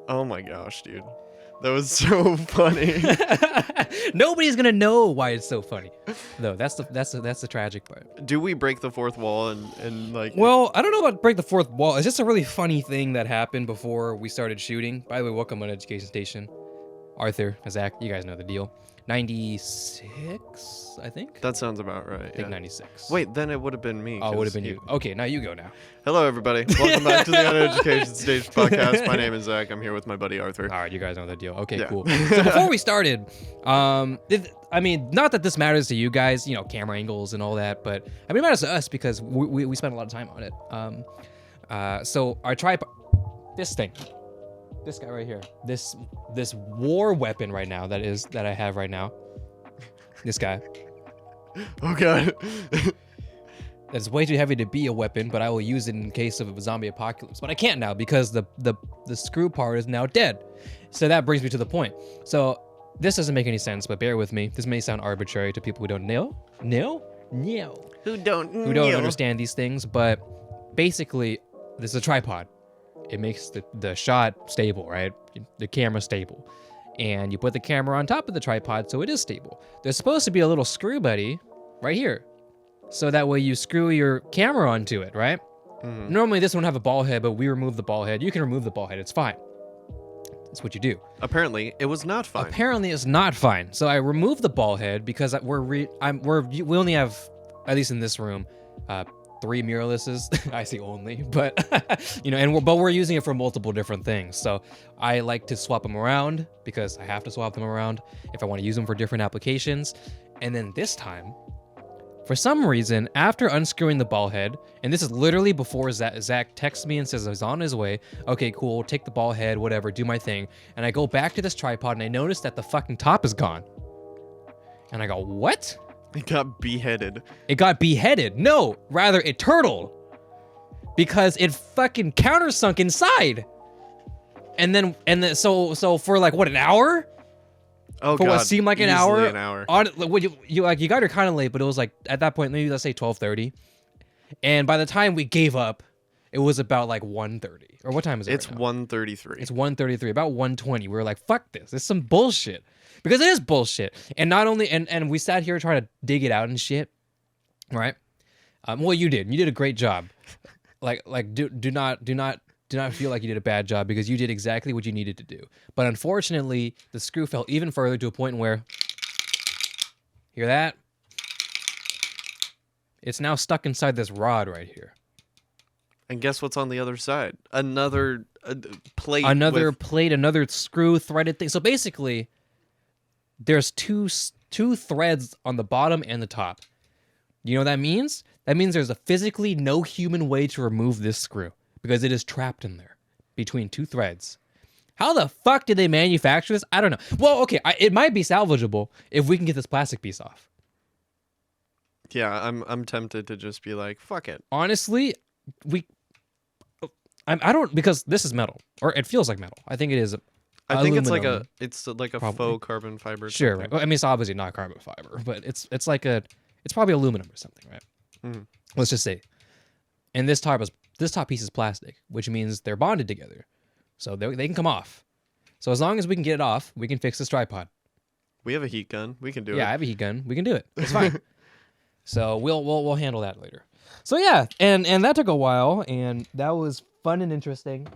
Oh my gosh, dude. That was so funny. Nobody's gonna know why it's so funny, though. That's the tragic part. Do we break the fourth wall and like? Well, I don't know about break the fourth wall. It's just a really funny thing that happened before we started shooting. By the way, welcome on Education Station. Arthur, Zach, you guys know the deal. 96, I think. That sounds about right. I think 96. Wait, then it would have been me. Oh, it would have been you. Okay, now you go now. Hello, everybody. Welcome back to the Uned Education Station podcast. My name is Zach. I'm here with my buddy Arthur. All right, you guys know the deal. Okay, Yeah. cool. So before we started, I mean, not that this matters to you guys, you know, camera angles and all that, but I mean, it matters to us because we spent a lot of time on it. So our tripod, this thing. This guy right here, this war weapon right now that I have right now, this guy. Oh god. That's way too heavy to be a weapon, but I will use it in case of a zombie apocalypse. But I can't now because the screw part is now dead. So that brings me to the point. So this doesn't make any sense, but bear with me. This may sound arbitrary to people who don't know. Who don't Understand these things, but basically, this is a tripod. It makes the shot stable, right? The camera stable. And you put the camera on top of the tripod so it is stable. There's supposed to be a little screw buddy right here. So that way you screw your camera onto it, right? Mm-hmm. Normally this one would have a ball head, but we remove the ball head. You can remove the ball head, it's fine. That's what you do. Apparently, it was not fine. Apparently it's not fine. So I removed the ball head because we only have, at least in this room, 3 mirrorlesses. I see only, but you know, but we're using it for multiple different things. So I like to swap them around because I have to swap them around if I want to use them for different applications. And then this time, for some reason, after unscrewing the ball head, and this is literally before Zach texts me and says he's on his way. Okay, cool. Take the ball head, whatever. Do my thing. And I go back to this tripod and I notice that the fucking top is gone. And I go, what? It got beheaded. It got beheaded. No, rather it turtled. Because it fucking countersunk inside. And then so for like what, an hour? Oh for god. what seemed like an Easily hour. An hour. You got here kind of late, but it was like at that point, maybe let's say 12:30. And by the time we gave up, it was about like 1:30. Or what time is it? It's right now? 1:33. It's 1:33. About 1:20. We were like, fuck this. This is some bullshit. Because it is bullshit. And not only and we sat here trying to dig it out and shit. Right? Well, you did. You did a great job. Do not feel like you did a bad job because you did exactly what you needed to do. But unfortunately, the screw fell even further to a point where, hear that? It's now stuck inside this rod right here. And guess what's on the other side? Another plate. Another screw threaded thing. So basically, there's two threads on the bottom and the top. You know what that means? That means there's a physically no human way to remove this screw because it is trapped in there between 2 threads. How the fuck did they manufacture this? I don't know. Well, okay, it might be salvageable if we can get this plastic piece off. Yeah, I'm tempted to just be like, fuck it. Honestly, I don't, because this is metal, or it feels like metal. I think it is. I think it's like aluminum. a Probably. faux carbon fiber. Sure, right. Well, I mean, it's obviously not carbon fiber, but it's probably aluminum or something, right? Mhm. Let's just say. And this top piece is plastic, which means they're bonded together, so they can come off. So as long as we can get it off, we can fix this tripod. We have a heat gun. We can do it. Yeah, I have a heat gun. We can do it. It's fine. So we'll handle that later. So yeah, and that took a while, and that was fun and interesting.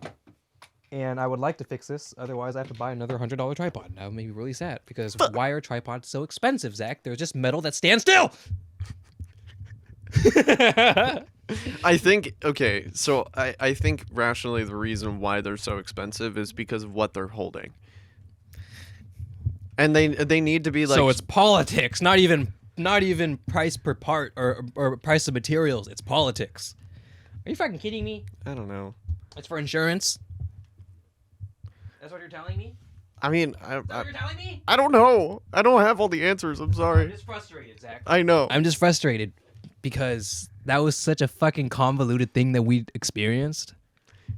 And I would like to fix this. Otherwise, I have to buy another $100 tripod. That would make me really sad because why are tripods so expensive, Zach? They're just metal that stands still. I think, okay, so I think rationally the reason why they're so expensive is because of what they're holding. And they need to be like... So it's politics, not even price per part or price of materials. It's politics. Are you fucking kidding me? I don't know. It's for insurance. That's what you're telling me? I mean, Is that what you're telling me? I don't know. I don't have all the answers. I'm sorry. I'm just frustrated, Zach. I know. I'm just frustrated because that was such a fucking convoluted thing that we experienced.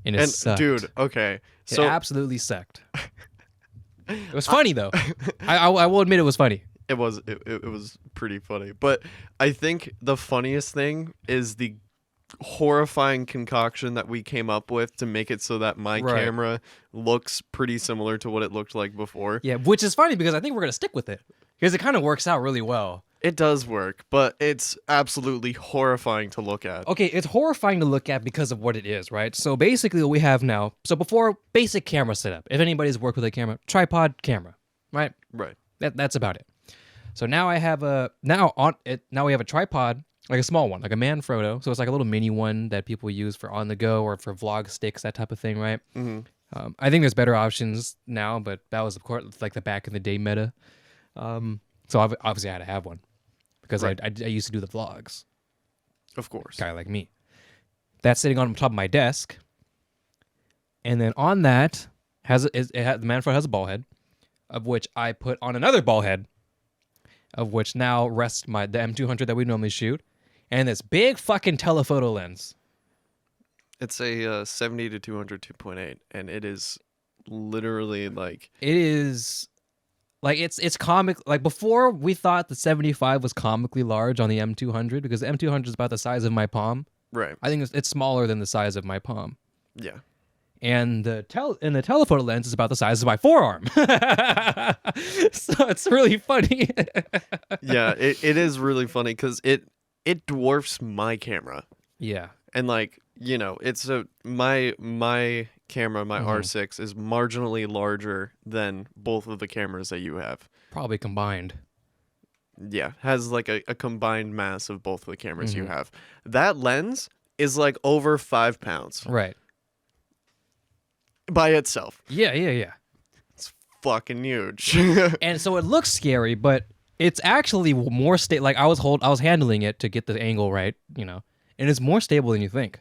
And it sucked. Dude, okay. So it absolutely sucked. It was funny though. I will admit it was funny. it was pretty funny. But I think the funniest thing is horrifying concoction that we came up with to make it so that my Right. camera looks pretty similar to what it looked like before. Yeah, which is funny because I think we're gonna stick with it because it kind of works out really well. It does work, but it's absolutely horrifying to look at. Okay, it's horrifying to look at because of what it is, right? So basically, what we have now. So before, basic camera setup. If anybody's worked with a camera, tripod camera, right? Right. That's about it. So now I have a now we have a tripod, like a small one, like a Manfrotto. So it's like a little mini one that people use for on the go or for vlog sticks, that type of thing, right? Mm-hmm. I think there's better options now, but that was of course like the back in the day meta. So obviously I had to have one because Right. I used to do the vlogs. Of course. Guy like me. That's sitting on top of my desk, and then on that the Manfrotto has a ball head, of which I put on another ball head, of which now rests the M200 that we normally shoot, and this big fucking telephoto lens. It's a 70 to 200 2.8, and it is literally like It is like it's comic. Like before, we thought the 75 was comically large on the M200 because the M200 is about the size of my palm. right. I think it's smaller than the size of my palm. Yeah. And the telephoto lens is about the size of my forearm. So it's really funny. Yeah, it is really funny because it dwarfs my camera. Yeah. And like, you know, it's my camera, my R6 is marginally larger than both of the cameras that you have. Probably combined. Yeah, has like a combined mass of both of the cameras you have. That lens is like over 5 pounds Right. by itself. Yeah. It's fucking huge. And so it looks scary, but it's actually more stable. Like I was handling it to get the angle right, and it's more stable than you think.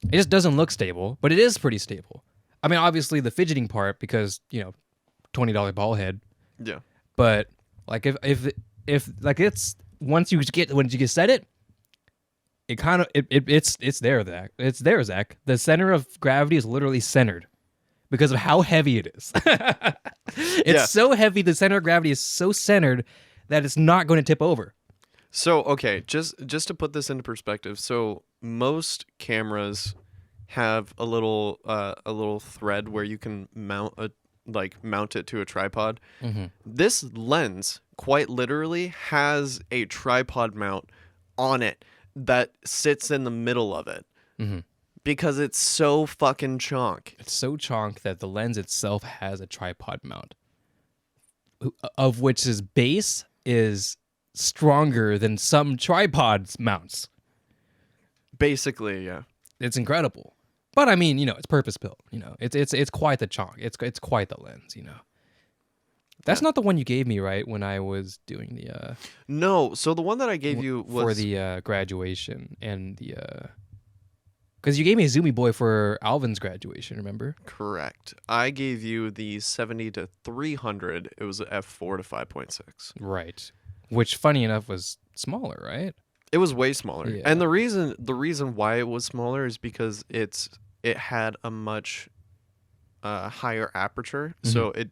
It just doesn't look stable, but it is pretty stable. I mean, obviously the fidgeting part because $20 ball head, Yeah. but like if like it's once you get set it, it kind of it's there, Zach. It's there, Zach. The center of gravity is literally centered because of how heavy it is. It's Yeah. so heavy. The center of gravity is so centered that it's not going to tip over. So, okay, just to put this into perspective. So, most cameras have a little thread where you can mount it to a tripod. This lens quite literally has a tripod mount on it that sits in the middle of it because it's so fucking chonk. It's so chonk that the lens itself has a tripod mount, of which its base is stronger than some tripods mounts. Basically, yeah. It's incredible. But I mean, it's purpose built. It's quite the chonk. It's quite the lens. That's not the one you gave me, right? When I was doing the No, so the one that I gave you was for the graduation and the because you gave me a Zoomy Boy for Alvin's graduation. Remember? correct. I gave you the 70 to 300. It was a f4 to 5.6. Right. Which, funny enough, was smaller, right? It was way smaller. Yeah. And the reason why it was smaller is because it had a much higher aperture. So So it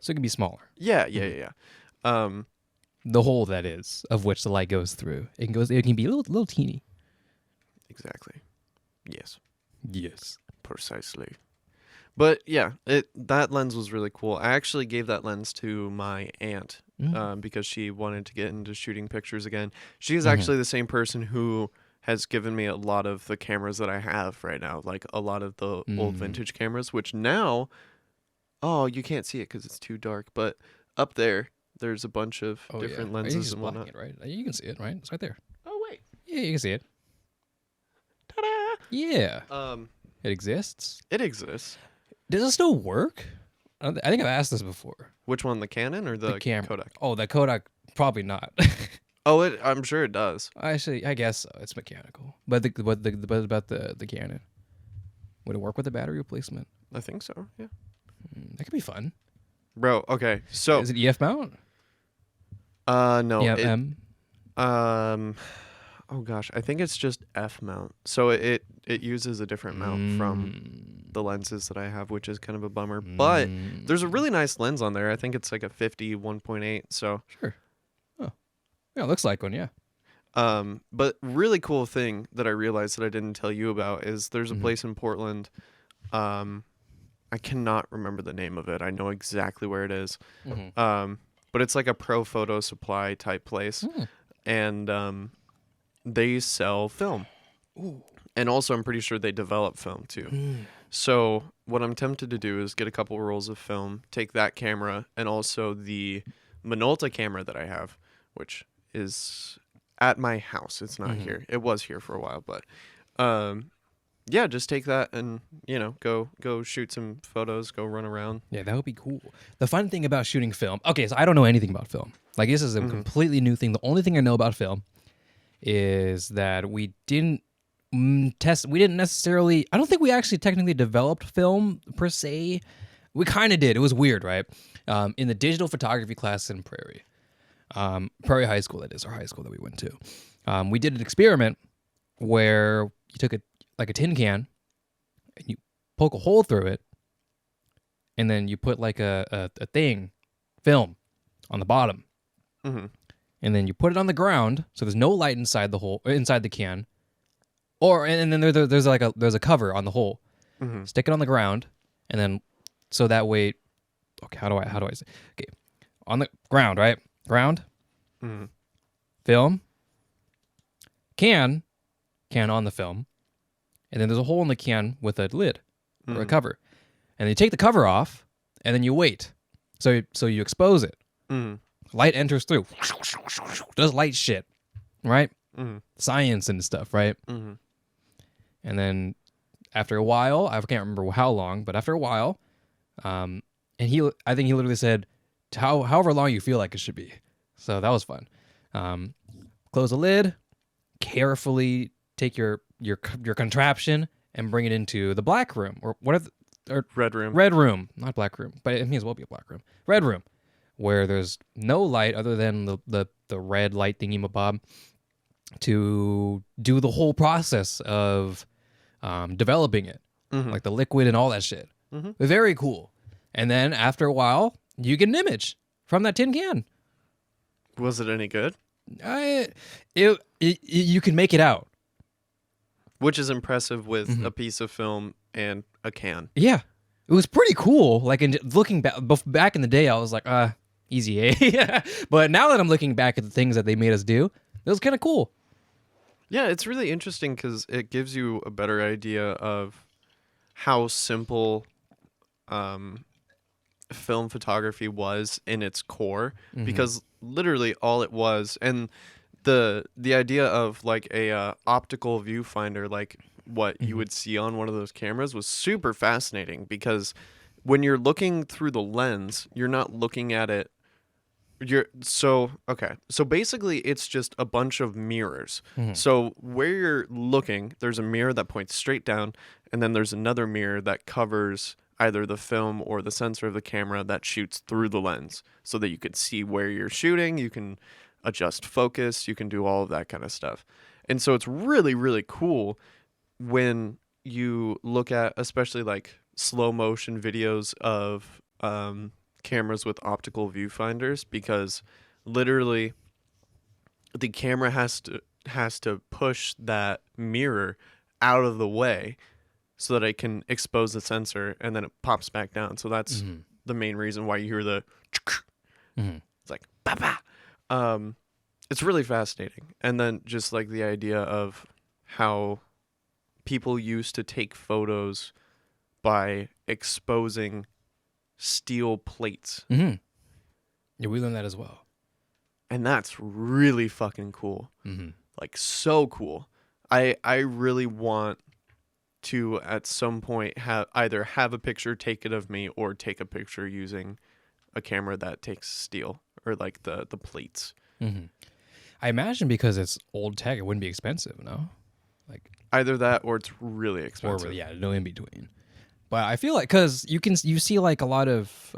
can be smaller. yeah. The hole that is, of which the light goes through, it can be a little teeny. Exactly. Yes. Yes. Precisely. But yeah, that lens was really cool. I actually gave that lens to my aunt because she wanted to get into shooting pictures again. She is actually the same person who has given me a lot of the cameras that I have right now, like a lot of the old vintage cameras, which now, you can't see it because it's too dark, but up there's a bunch of different lenses and whatnot. It, right? You can see it, right? It's right there. Oh, wait. Yeah, you can see it. Ta-da! Yeah. It exists. It exists. Does it still work? I think I've asked this before. Which one, the Canon or the camera. Kodak? Oh, the Kodak, probably not. Oh, I'm sure it does. Actually, I guess so. It's mechanical. But but about the Canon, would it work with the battery replacement? I think so, yeah. That could be fun. Bro, okay, so... Is it EF mount? No. EFM? Oh gosh, I think it's just F mount. So it uses a different mount from the lenses that I have, which is kind of a bummer. But there's a really nice lens on there. I think it's like a 50 1.8. So Sure. Oh, yeah, it looks like one. Yeah. But really cool thing that I realized that I didn't tell you about is there's a place in Portland. I cannot remember the name of it. I know exactly where it is. But it's like a pro photo supply type place, and they sell film. Ooh. And also, I'm pretty sure they develop film too. So what I'm tempted to do is get a couple rolls of film, take that camera, and also the Minolta camera that I have, which is at my house. It's not here. It was here for a while, but yeah, just take that and go shoot some photos, go run around. Yeah, that would be cool. The fun thing about shooting film. Okay, so I don't know anything about film. Like this is a completely new thing. The only thing I know about film is that we didn't test. We didn't necessarily. I don't think we actually technically developed film per se. We kind of did. It was weird, right? In the digital photography class in Prairie, Prairie High School, that is our high school that we went to. We did an experiment where you took a tin can and you poke a hole through it, and then you put like a film on the bottom, and then you put it on the ground so there's no light inside the hole, inside the can. And then there's a cover on the hole. Stick it on the ground, and then so that way, okay, how do I say? Okay, on the ground, right? Ground, film, can on the film, and then there's a hole in the can with a lid or a cover, and then you take the cover off, and then you wait. So you expose it. Light enters through. Does light shit, right? Science and stuff, right? And then after a while, I can't remember how long, but after a while, and I think he literally said, however long you feel like it should be. So that was fun. Close the lid, carefully take your contraption and bring it into the black room or Red room. Red room, not black room, but it may as well be a black room. Red room, where there's no light other than the red light thingy-mabob to do the whole process of developing it, like the liquid and all that shit. Very cool. And then after a while, you get an image from that tin can. Was it any good? You can make it out. Which is impressive with a piece of film and a can. Yeah. It was pretty cool. Like, looking back in the day, I was like, easy, eh? But now that I'm looking back at the things that they made us do, it was kind of cool. Yeah, it's really interesting because it gives you a better idea of how simple film photography was in its core. Because literally all it was, and the idea of like a optical viewfinder, like what you would see on one of those cameras, was super fascinating. Because when you're looking through the lens, you're not looking at it. So basically it's just a bunch of mirrors. So where you're looking, there's a mirror that points straight down, and then there's another mirror that covers either the film or the sensor of the camera that shoots through the lens, so that you can see where you're shooting, you can adjust focus, you can do all of that kind of stuff. And so it's really, really cool when you look at especially like slow motion videos of cameras with optical viewfinders, because literally the camera has to push that mirror out of the way so that it can expose the sensor, and then it pops back down. So that's the main reason why you hear the it's like bah, bah. It's really fascinating. And then just like the idea of how people used to take photos by exposing steel plates. Yeah, we learned that as well. And that's really fucking cool. Like, so cool. I really want to at some point either have a picture taken of me or take a picture using a camera that takes steel or like the plates. I imagine because it's old tech, it wouldn't be expensive, no? Like either that or it's really expensive. Or yeah, no in between. But I feel like because you see like a lot of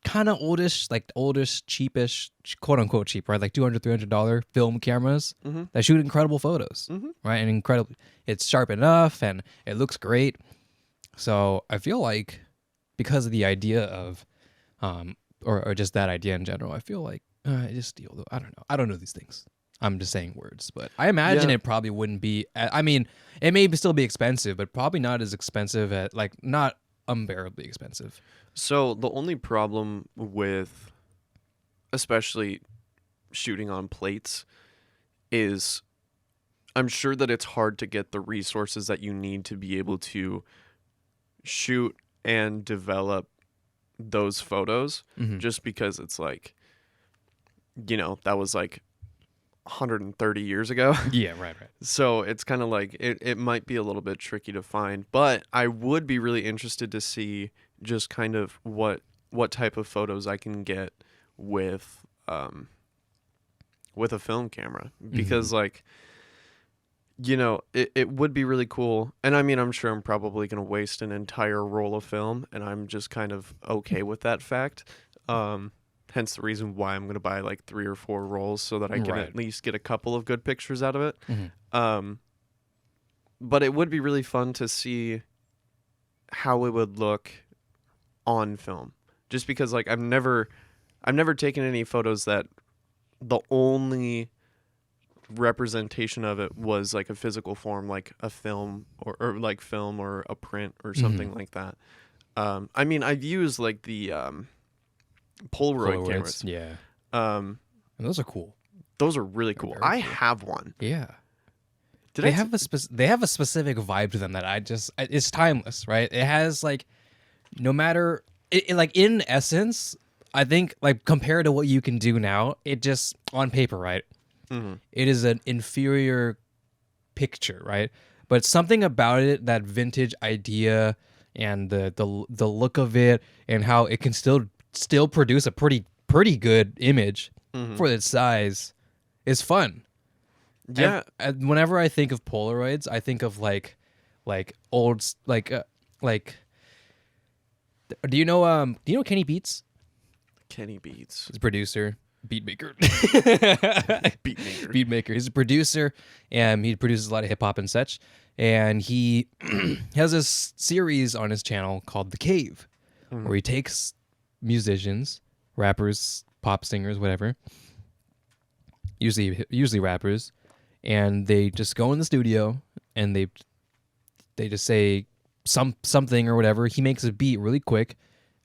kind of oldish, cheapish, quote unquote cheap, right? Like $200, $300 film cameras that shoot incredible photos, right? And incredible, it's sharp enough and it looks great. So I feel like because of the idea of, or just that idea in general, I feel like I just steal. I don't know. I don't know these things. I'm just saying words, but I imagine Yeah. it probably wouldn't be. I mean, it may still be expensive, but probably not as expensive at like not unbearably expensive. So the only problem with, especially shooting on plates, is I'm sure that it's hard to get the resources that you need to be able to shoot and develop those photos, Mhm. just because it's like, that was like 130 years ago. Yeah, right. So it's kind of like it might be a little bit tricky to find, but I would be really interested to see just kind of what type of photos I can get with a film camera, because like, it would be really cool. And I mean, I'm sure I'm probably going to waste an entire roll of film, and I'm just kind of okay with that fact. Hence the reason why I'm going to buy like 3 or 4 rolls, so that I can Right. at least get a couple of good pictures out of it. Mhm. But it would be really fun to see how it would look on film, just because like I've never taken any photos that the only representation of it was like a physical form, like a film, or like film or a print or something like that. I mean, I've used like the Polaroid cameras. Yeah, And and those are cool. those are really They're cool. very I cool. have one. Yeah. Did They I? have they have a specific vibe to them that it's timeless, right? It has like no matter like in essence, I think like compared to what you can do now, it just on paper, right? It is an inferior picture, right? But something about it, that vintage idea and the look of it and how it can still produce a pretty good image for its size is fun. Yeah. And whenever I think of Polaroids, I think of like old like do you know Kenny Beats? Kenny Beats. He's a producer, beat maker. Beat maker. Beat maker. He's a producer, and he produces a lot of hip hop and such. And he has this series on his channel called The Cave, where he takes musicians, rappers, pop singers, whatever, usually rappers, and they just go in the studio and they just say something or whatever. He makes a beat really quick.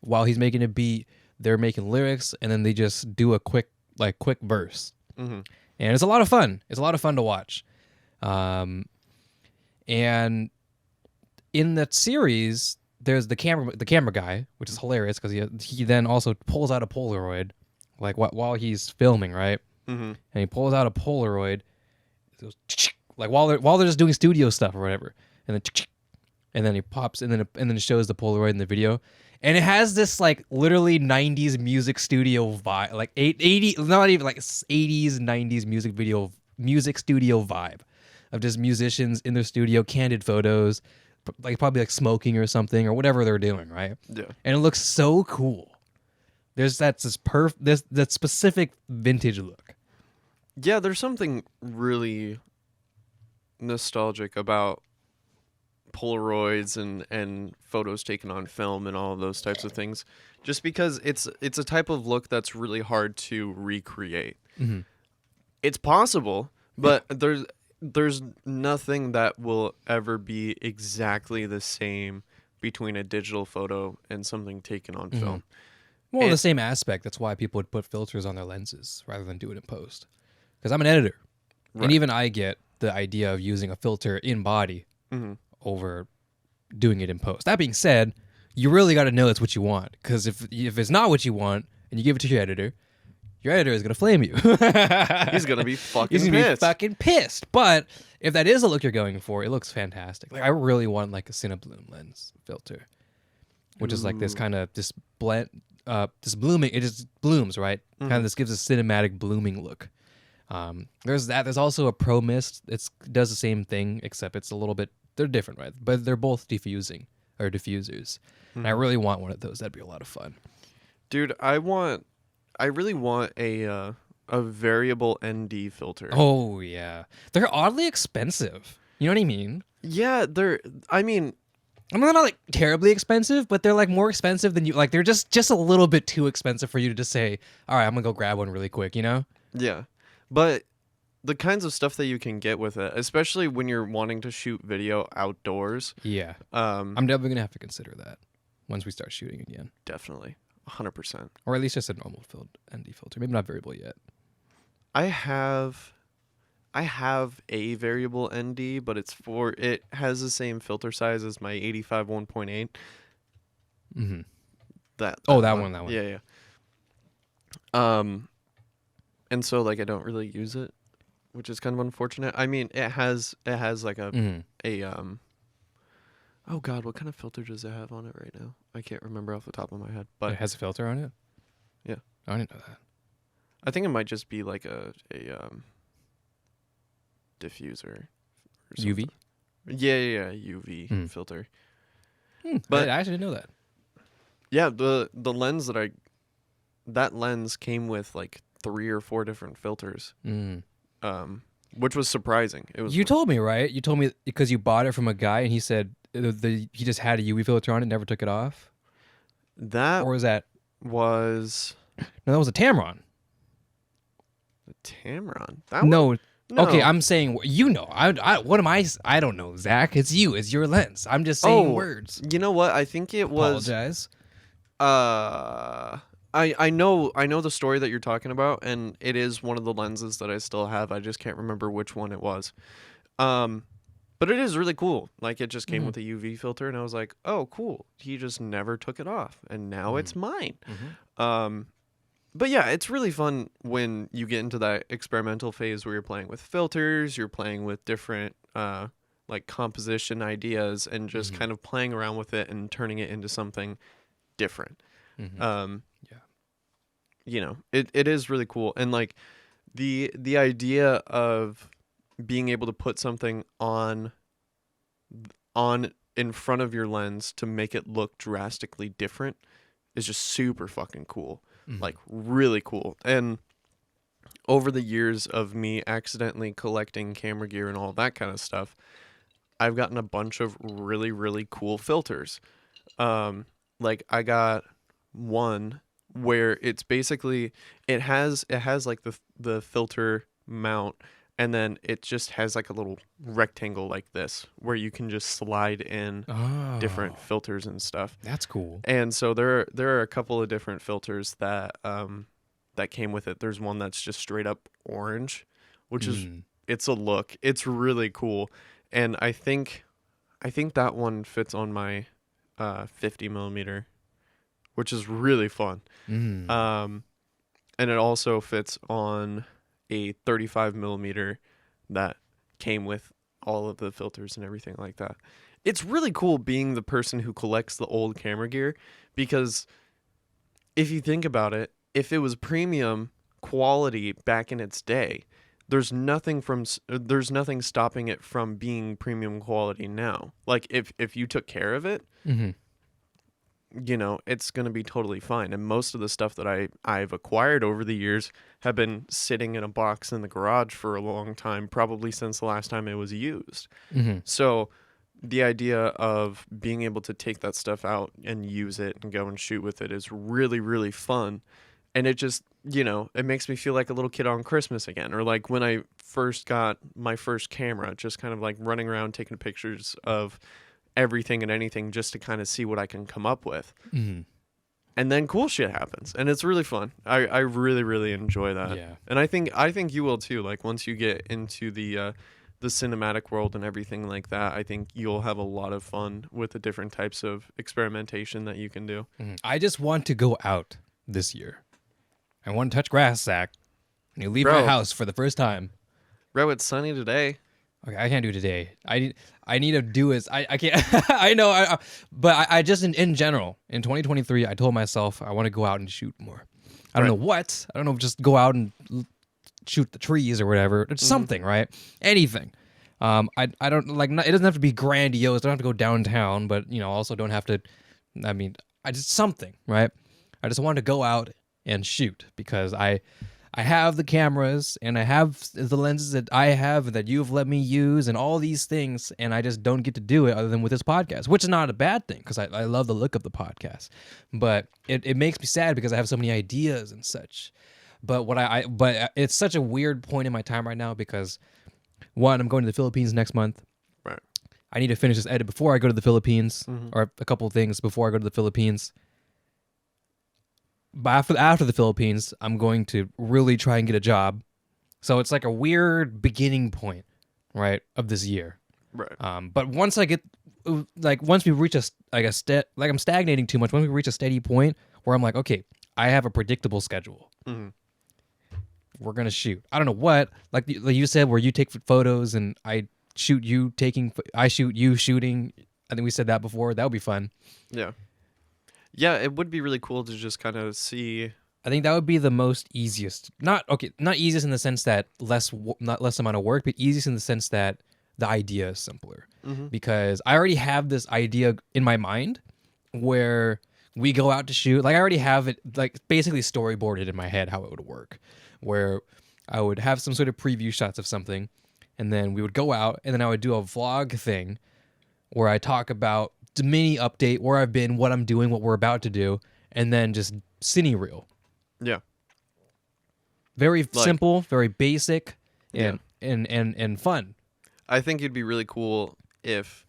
While he's making a beat, they're making lyrics, and then they just do a quick verse. And it's a lot of fun. It's a lot of fun to watch. And in that series, there's the camera guy, which is hilarious because he then also pulls out a Polaroid, like while he's filming, right? And he pulls out a Polaroid, it goes, like while they're just doing studio stuff or whatever, and then he pops, and then it shows the Polaroid in the video. And it has this like literally 90s music studio vibe, like 80, not even like 80s, 90s music studio vibe of just musicians in their studio, candid photos, like probably like smoking or something or whatever they're doing, right? Yeah. And it looks so cool. There's that specific vintage look. Yeah, there's something really nostalgic about Polaroids and photos taken on film and all of those types of things, just because it's a type of look that's really hard to recreate. It's possible, but there's nothing that will ever be exactly the same between a digital photo and something taken on film. Well, the same aspect. That's why people would put filters on their lenses rather than do it in post. Because I'm an editor, and even I get the idea of using a filter in body over doing it in post. That being said, you really got to know that's what you want. Because if it's not what you want and you give it to your editor is gonna flame you. He's gonna be fucking He's gonna pissed. be fucking pissed. But if that is the look you're going for, it looks fantastic. Like I really want like a Cinebloom lens filter, which is like this kind of this blend, this blooming. It just blooms, right? Kind of this gives a cinematic blooming look. There's that. There's also a Pro Mist. It does the same thing, except it's a little bit. They're different, right? But they're both diffusers. And I really want one of those. That'd be a lot of fun. Dude, I really want a variable ND filter. Oh yeah, they're oddly expensive. You know what I mean? Yeah, I mean, I'm not like terribly expensive, but they're like more expensive than you. Like they're just a little bit too expensive for you to just say, all right, I'm gonna go grab one really quick. You know? yeah, but the kinds of stuff that you can get with it, especially when you're wanting to shoot video outdoors. Yeah. I'm definitely gonna have to consider that once we start shooting again. Definitely, 100%. Or at least just a normal ND filter. Maybe not variable yet. I have a variable ND, but it has the same filter size as my 85 1.8. Mm-hmm. That one. Yeah. And so like I don't really use it, which is kind of unfortunate. I mean, it has like oh god, what kind of filter does it have on it right now? I can't remember off the top of my head, but It has a filter on it? Yeah. Oh, I didn't know that. I think it might just be like a diffuser or UV? Yeah, UV filter. But I actually didn't know that. Yeah, the lens that lens came with like 3 or 4 different filters. Which was surprising. It was You told me, right? You told me because you bought it from a guy and he said he just had a UV filter on it, never took it off. That Or was that was No, that was a Tamron. the Tamron. No. No. Okay, I'm saying what am I don't know, Zach. It's you. It's your lens. I'm just saying words. You know what? I think it was Apologize. I know the story that you're talking about, and it is one of the lenses that I still have. I just can't remember which one it was. But it is really cool. Like it just came with a UV filter, and I was like, oh, cool. He just never took it off, and now it's mine. But yeah, it's really fun when you get into that experimental phase where you're playing with filters, you're playing with different like composition ideas, and just kind of playing around with it and turning it into something different. You know, it is really cool. And like the idea of being able to put something on in front of your lens to make it look drastically different is just super fucking cool. Like really cool. And over the years of me accidentally collecting camera gear and all that kind of stuff, I've gotten a bunch of really, really cool filters. Like I got one where it's basically it has like the filter mount, and then it just has like a little rectangle like this where you can just slide in different filters and stuff. That's cool. And so there are a couple of different filters that that came with it. There's one that's just straight up orange, which is it's a look. It's really cool. And I think that one fits on my 50 millimeter, which is really fun. And it also fits on a 35 millimeter that came with all of the filters and everything like that. It's really cool being the person who collects the old camera gear, because if you think about it, if it was premium quality back in its day, there's nothing stopping it from being premium quality now. Like if you took care of it, you know, it's going to be totally fine. And most of the stuff that I've acquired over the years have been sitting in a box in the garage for a long time, probably since the last time it was used. So the idea of being able to take that stuff out and use it and go and shoot with it is really, really fun. And it just, you know, it makes me feel like a little kid on Christmas again. Or like when I first got my first camera, just kind of like running around taking pictures of everything and anything just to kind of see what I can come up with. And then cool shit happens, and it's really fun. I really, really enjoy that. Yeah. And I think you will too. Like once you get into the cinematic world and everything like that, I think you'll have a lot of fun with the different types of experimentation that you can do. I just want to go out this year. I want to touch grass, Zach. And you leave my house for the first time. Bro, it's sunny today. Okay, I can't do today. I need to do is I can't. I know. But I just in general in 2023, I told myself I want to go out and shoot more. I don't know what. I don't know. Just go out and shoot the trees or whatever. It's something, right? Anything. I don't like. It doesn't have to be grandiose. I don't have to go downtown, but you know, also don't have to. I mean, I just something, right? I just want to go out and shoot because I have the cameras and I have the lenses that I have that you've let me use and all these things, and I just don't get to do it other than with this podcast, which is not a bad thing because I love the look of the podcast. But it makes me sad because I have so many ideas and such. But but it's such a weird point in my time right now because one, I'm going to the Philippines next month. Right. I need to finish this edit before I go to the Philippines, or a couple of things before I go to the Philippines. But after the Philippines, I'm going to really try and get a job. So it's like a weird beginning point, right, of this year. Right. But once I get, once we reach I'm stagnating too much. Once we reach a steady point where I'm like, okay, I have a predictable schedule. Mm-hmm. We're gonna shoot. I don't know what, like you said, where you take photos and I shoot you shooting. I think we said that before. That would be fun. Yeah. Yeah, it would be really cool to just kind of see. I think that would be the most easiest. Not easiest in the sense that not less amount of work, but easiest in the sense that the idea is simpler. Mm-hmm. Because I already have this idea in my mind where we go out to shoot. Like I already have it like basically storyboarded in my head how it would work, where I would have some sort of preview shots of something, and then we would go out, and then I would do a vlog thing where I talk about the mini update, where I've been, what I'm doing, what we're about to do, and then just cine reel. Yeah. Very simple, very basic, and fun. I think it'd be really cool if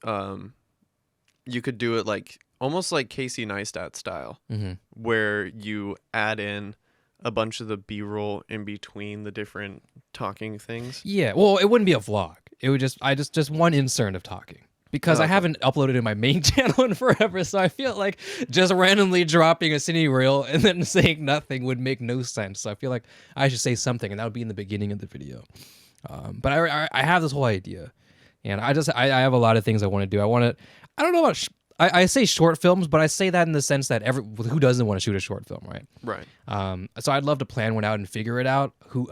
you could do it like almost like Casey Neistat style, where you add in a bunch of the B-roll in between the different talking things. Yeah, well, it wouldn't be a vlog. It would just one insert of talking. Because I haven't uploaded in my main channel in forever, so I feel like just randomly dropping a cine reel and then saying nothing would make no sense. So I feel like I should say something, and that would be in the beginning of the video. But I have this whole idea, and I have a lot of things I want to do. I don't know about. I say short films, but I say that in the sense that who doesn't want to shoot a short film, right? Right. So I'd love to plan one out and figure it out. Who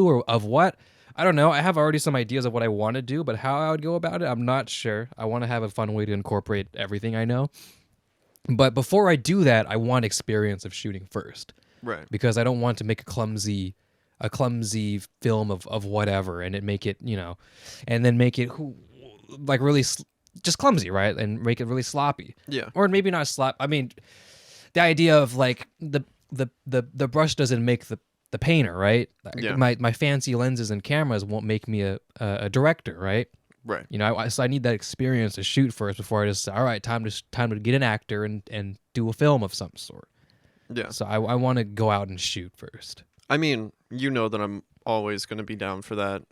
or of what. I don't know. I have already some ideas of what I want to do, but how I would go about it, I'm not sure. I want to have a fun way to incorporate everything I know. But before I do that, I want experience of shooting first. Right. Because I don't want to make a clumsy film of whatever and make it, and then make it like really just clumsy, right? And make it really sloppy. Yeah. Or maybe not slop. I mean, the idea of like the brush doesn't make the painter, right? Yeah. My fancy lenses and cameras won't make me a director, right? Right. So I need that experience to shoot first before I just say, all right, time to get an actor and do a film of some sort. Yeah. So I want to go out and shoot first. I mean, that I'm always going to be down for that.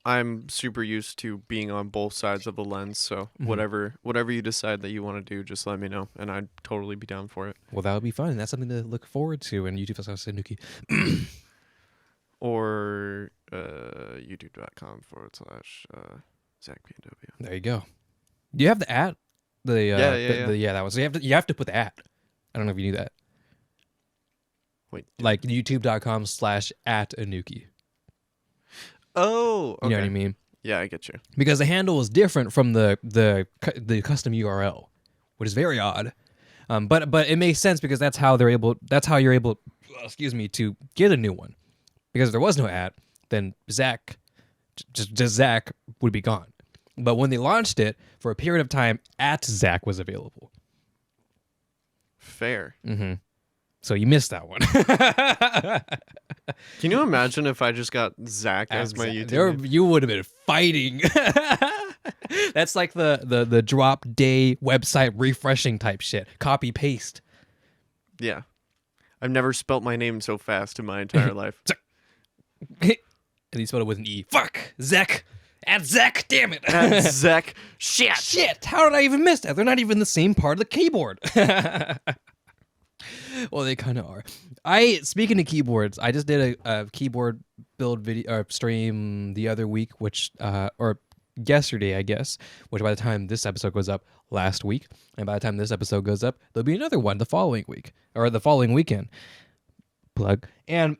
I'm super used to being on both sides of the lens, so whatever you decide that you want to do, just let me know, and I'd totally be down for it. Well, that would be fun, and that's something to look forward to in YouTube. Anuki. Or youtube.com/ZachPNW. There you go. Do you have the at? That one. So you have to put the at. I don't know if you knew that. Wait. Like youtube.com/@Anuki. Oh, okay. You know what I mean? Yeah, I get you. Because the handle is different from the custom URL, which is very odd. But it makes sense because that's how you're able, to get a new one. Because if there was no ad, then Zach would be gone. But when they launched it, for a period of time, @Zach was available. Fair. Mm-hmm. So you missed that one. Can you imagine if I just got Zach as my YouTube name? You would have been fighting. That's like the drop day website refreshing type shit. Copy paste. Yeah. I've never spelt my name so fast in my entire life. And he spelled it with an E. Fuck! Zach! @Zach! Damn it! Zach! Shit! How did I even miss that? They're not even the same part of the keyboard. Well, they kind of are. Speaking of keyboards, I just did a keyboard build video stream the other week, or yesterday, I guess, which by the time this episode goes up, last week, and by the time this episode goes up, there'll be another one the following week, or the following weekend. Plug. And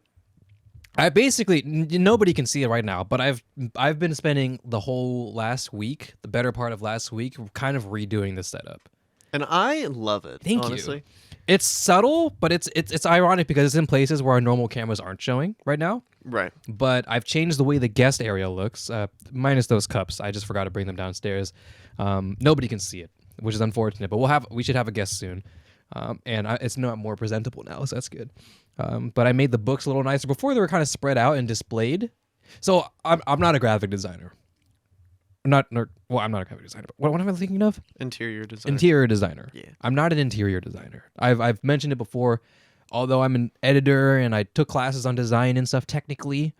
I basically, nobody can see it right now, but I've been spending the whole last week, the better part of last week, kind of redoing the setup. And I love it. Honestly. You. It's subtle, but it's ironic because it's in places where our normal cameras aren't showing right now. Right. But I've changed the way the guest area looks, minus those cups. I just forgot to bring them downstairs. Nobody can see it, which is unfortunate. But we should have a guest soon. It's not more presentable now, so that's good. But I made the books a little nicer. Before they were kind of spread out and displayed. So I'm not a graphic designer. I'm not a graphic designer. But what am I thinking of? Interior designer. Interior designer. Yeah. I'm not an interior designer. I've mentioned it before. Although I'm an editor and I took classes on design and stuff, technically,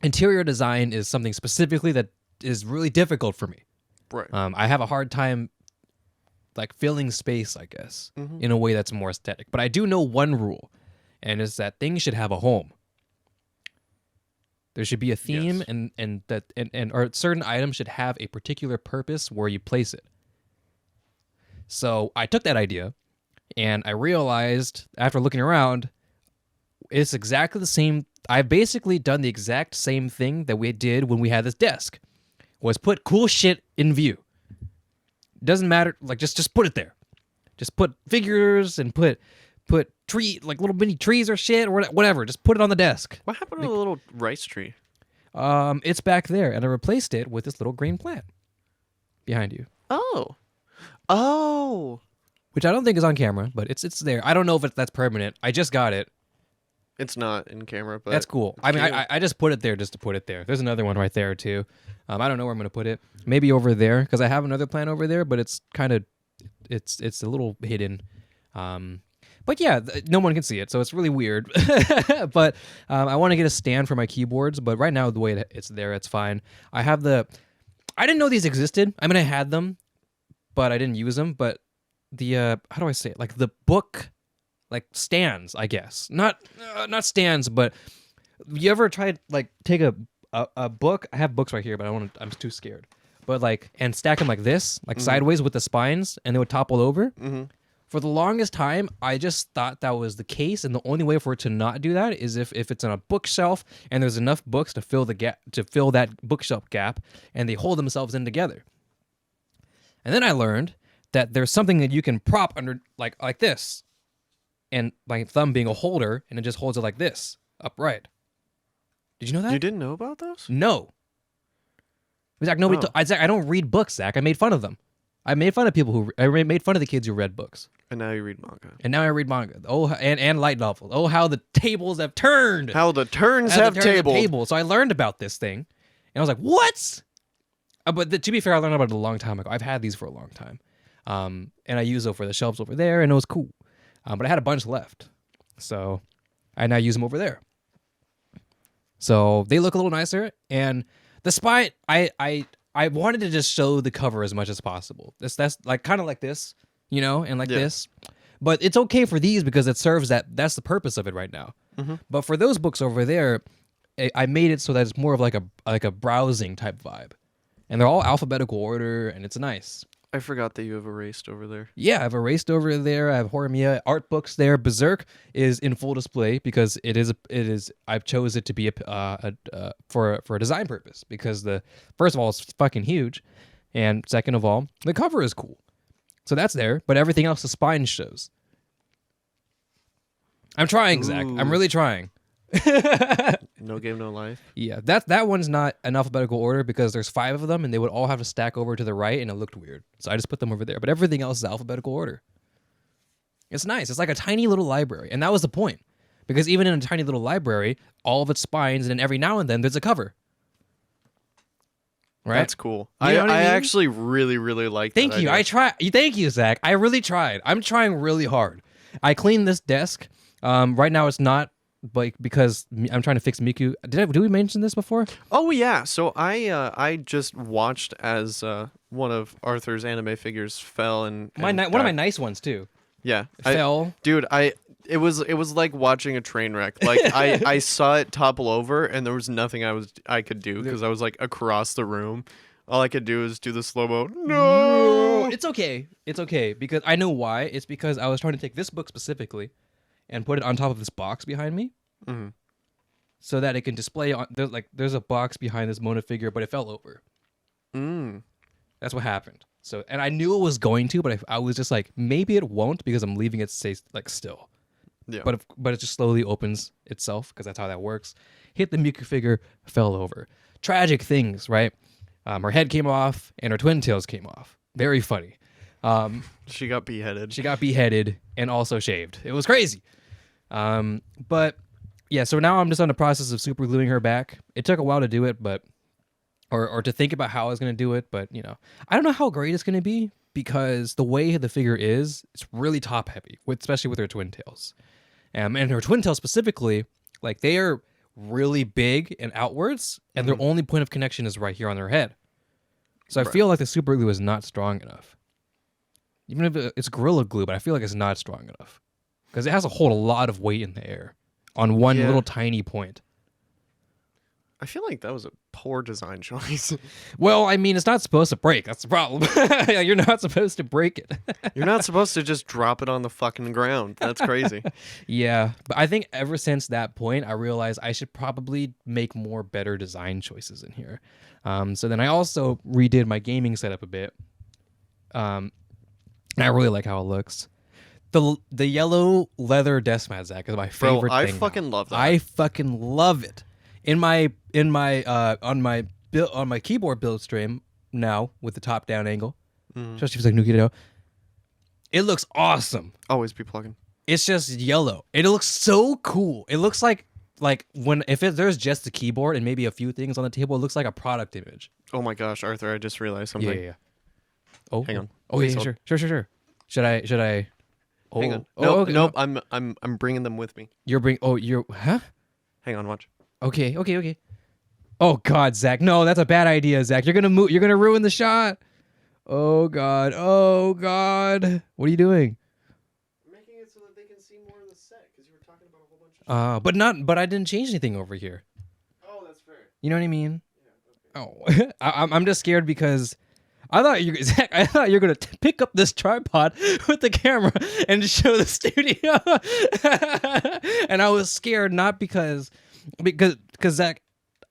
interior design is something specifically that is really difficult for me. Right. I have a hard time like filling space, I guess, in a way that's more aesthetic. But I do know one rule, and it's that things should have a home. There should be a theme, yes. or certain items should have a particular purpose where you place it. So I took that idea, and I realized after looking around, it's exactly the same. I've basically done the exact same thing that we did when we had this desk, was put cool shit in view. Doesn't matter, like just put it there. Just put figures and put tree, like little mini trees or shit or whatever. Just put it on the desk. What happened to the little rice tree? It's back there, and I replaced it with this little green plant behind you. Oh. Which I don't think is on camera, but it's there. I don't know if that's permanent. I just got it. It's not in camera, but that's cool. I mean, I just put it there just to put it there. There's another one right there too. I don't know where I'm gonna put it. Maybe over there, because I have another plant over there, but it's kind of it's a little hidden. But yeah, no one can see it, so it's really weird. But I want to get a stand for my keyboards, but right now the way it's there, it's fine. I didn't know these existed. I mean, I had them, but I didn't use them. But the how do I say it? Like the book, like stands, I guess. Not stands, but you ever tried like take a book? I have books right here, but I'm too scared. But like and stack them like this, like sideways with the spines, and they would topple over. Mm-hmm. For the longest time, I just thought that was the case, and the only way for it to not do that is if it's on a bookshelf and there's enough books to fill the gap, to fill that bookshelf gap, and they hold themselves in together. And then I learned that there's something that you can prop under like this, and my thumb being a holder, and it just holds it like this, upright. Did you know that? You didn't know about those? No. Zach, nobody. Zach, I don't read books, Zach. I made fun of them. I made fun of I made fun of the kids who read books. And now you read manga. And now I read manga. Oh, and light novels. Oh, how the tables have turned. How the turns have tabled. So I learned about this thing, and I was like, what? But to be fair, I learned about it a long time ago. I've had these for a long time. And I use them for the shelves over there, and it was cool. But I had a bunch left. So I now use them over there. So they look a little nicer. And the spine, I wanted to just show the cover as much as possible. That's like kind of like this, and like this. But it's okay for these because it serves that's the purpose of it right now. Mm-hmm. But for those books over there, I made it so that it's more of like a browsing type vibe. And they're all alphabetical order, and it's nice. I forgot that you have erased over there. Yeah, I've erased over there. I have Horimiya art books there. Berserk is in full display because it is. I've chose it to be for a design purpose because first of all, it's fucking huge, and second of all, the cover is cool. So that's there, but everything else the spine shows. I'm trying, Ooh. Zach. I'm really trying. No game, no life. Yeah, that one's not in alphabetical order because there's 5 of them and they would all have to stack over to the right and it looked weird. So I just put them over there. But everything else is alphabetical order. It's nice. It's like a tiny little library. And that was the point. Because even in a tiny little library, all of its spines and then every now and then there's a cover. Right? That's cool. You know what I mean? Actually really, really like that. Thank you. Thank you, Zach. I really tried. I'm trying really hard. I cleaned this desk. Right now it's not. But because I'm trying to fix Miku. Did we mention this before? Oh yeah. So I just watched as one of Arthur's anime figures fell and one of my nice ones too. Yeah, fell. Dude, it was like watching a train wreck. Like I saw it topple over and there was nothing I could do because I was like across the room. All I could do is do the slow-mo. No. It's okay. It's okay because I know why. It's because I was trying to take this book specifically and put it on top of this box behind me, so that it can display on. There's a box behind this Mona figure, but it fell over. That's what happened. So, and I knew it was going to, but I was just like, maybe it won't because I'm leaving it stay like still. Yeah. But it just slowly opens itself because that's how that works. Hit the Miku figure, fell over. Tragic things, right? Her head came off and her twin tails came off. Very funny. She got beheaded. She got beheaded and also shaved. It was crazy. But yeah, so now I'm just on the process of super gluing her back. It took a while to do it, but or to think about how I was gonna do it, but I don't know how great it's gonna be because the way the figure is, it's really top heavy, especially with her twin tails. And her twin tails specifically, like they are really big and outwards, and their only point of connection is right here on their head. So I feel like the super glue is not strong enough. Even if it's Gorilla Glue, but I feel like it's not strong enough. Because it has to hold a lot of weight in the air on one little tiny point. I feel like that was a poor design choice. Well, I mean, it's not supposed to break. That's the problem. You're not supposed to break it. You're not supposed to just drop it on the fucking ground. That's crazy. Yeah, but I think ever since that point, I realized I should probably make more better design choices in here. So then I also redid my gaming setup a bit. And I really like how it looks. The yellow leather desk mat, Zach, is my favorite thing. I fucking love that. I fucking love it. On my keyboard build stream now with the top down angle, especially if it's like Anuki, it looks awesome. Always be plugging. It's just yellow. It looks so cool. It looks like there's just the keyboard and maybe a few things on the table, it looks like a product image. Oh my gosh, Arthur! I just realized something. Yeah. Oh, hang on. Oh yeah, sure. Should I? Oh, hang on. Oh, Nope. okay. I'm bringing them with me. You're huh? Hang on, watch. Okay. Oh God, Zach, no, that's a bad idea, Zach. You're gonna ruin the shot. Oh God. What are you doing? I'm making it so that they can see more of the set because you were talking about a whole bunch of But I didn't change anything over here. Oh, that's fair. You know what I mean? Yeah, okay. Oh, I'm just scared because I thought you were gonna pick up this tripod with the camera and show the studio, and I was scared not because Zach,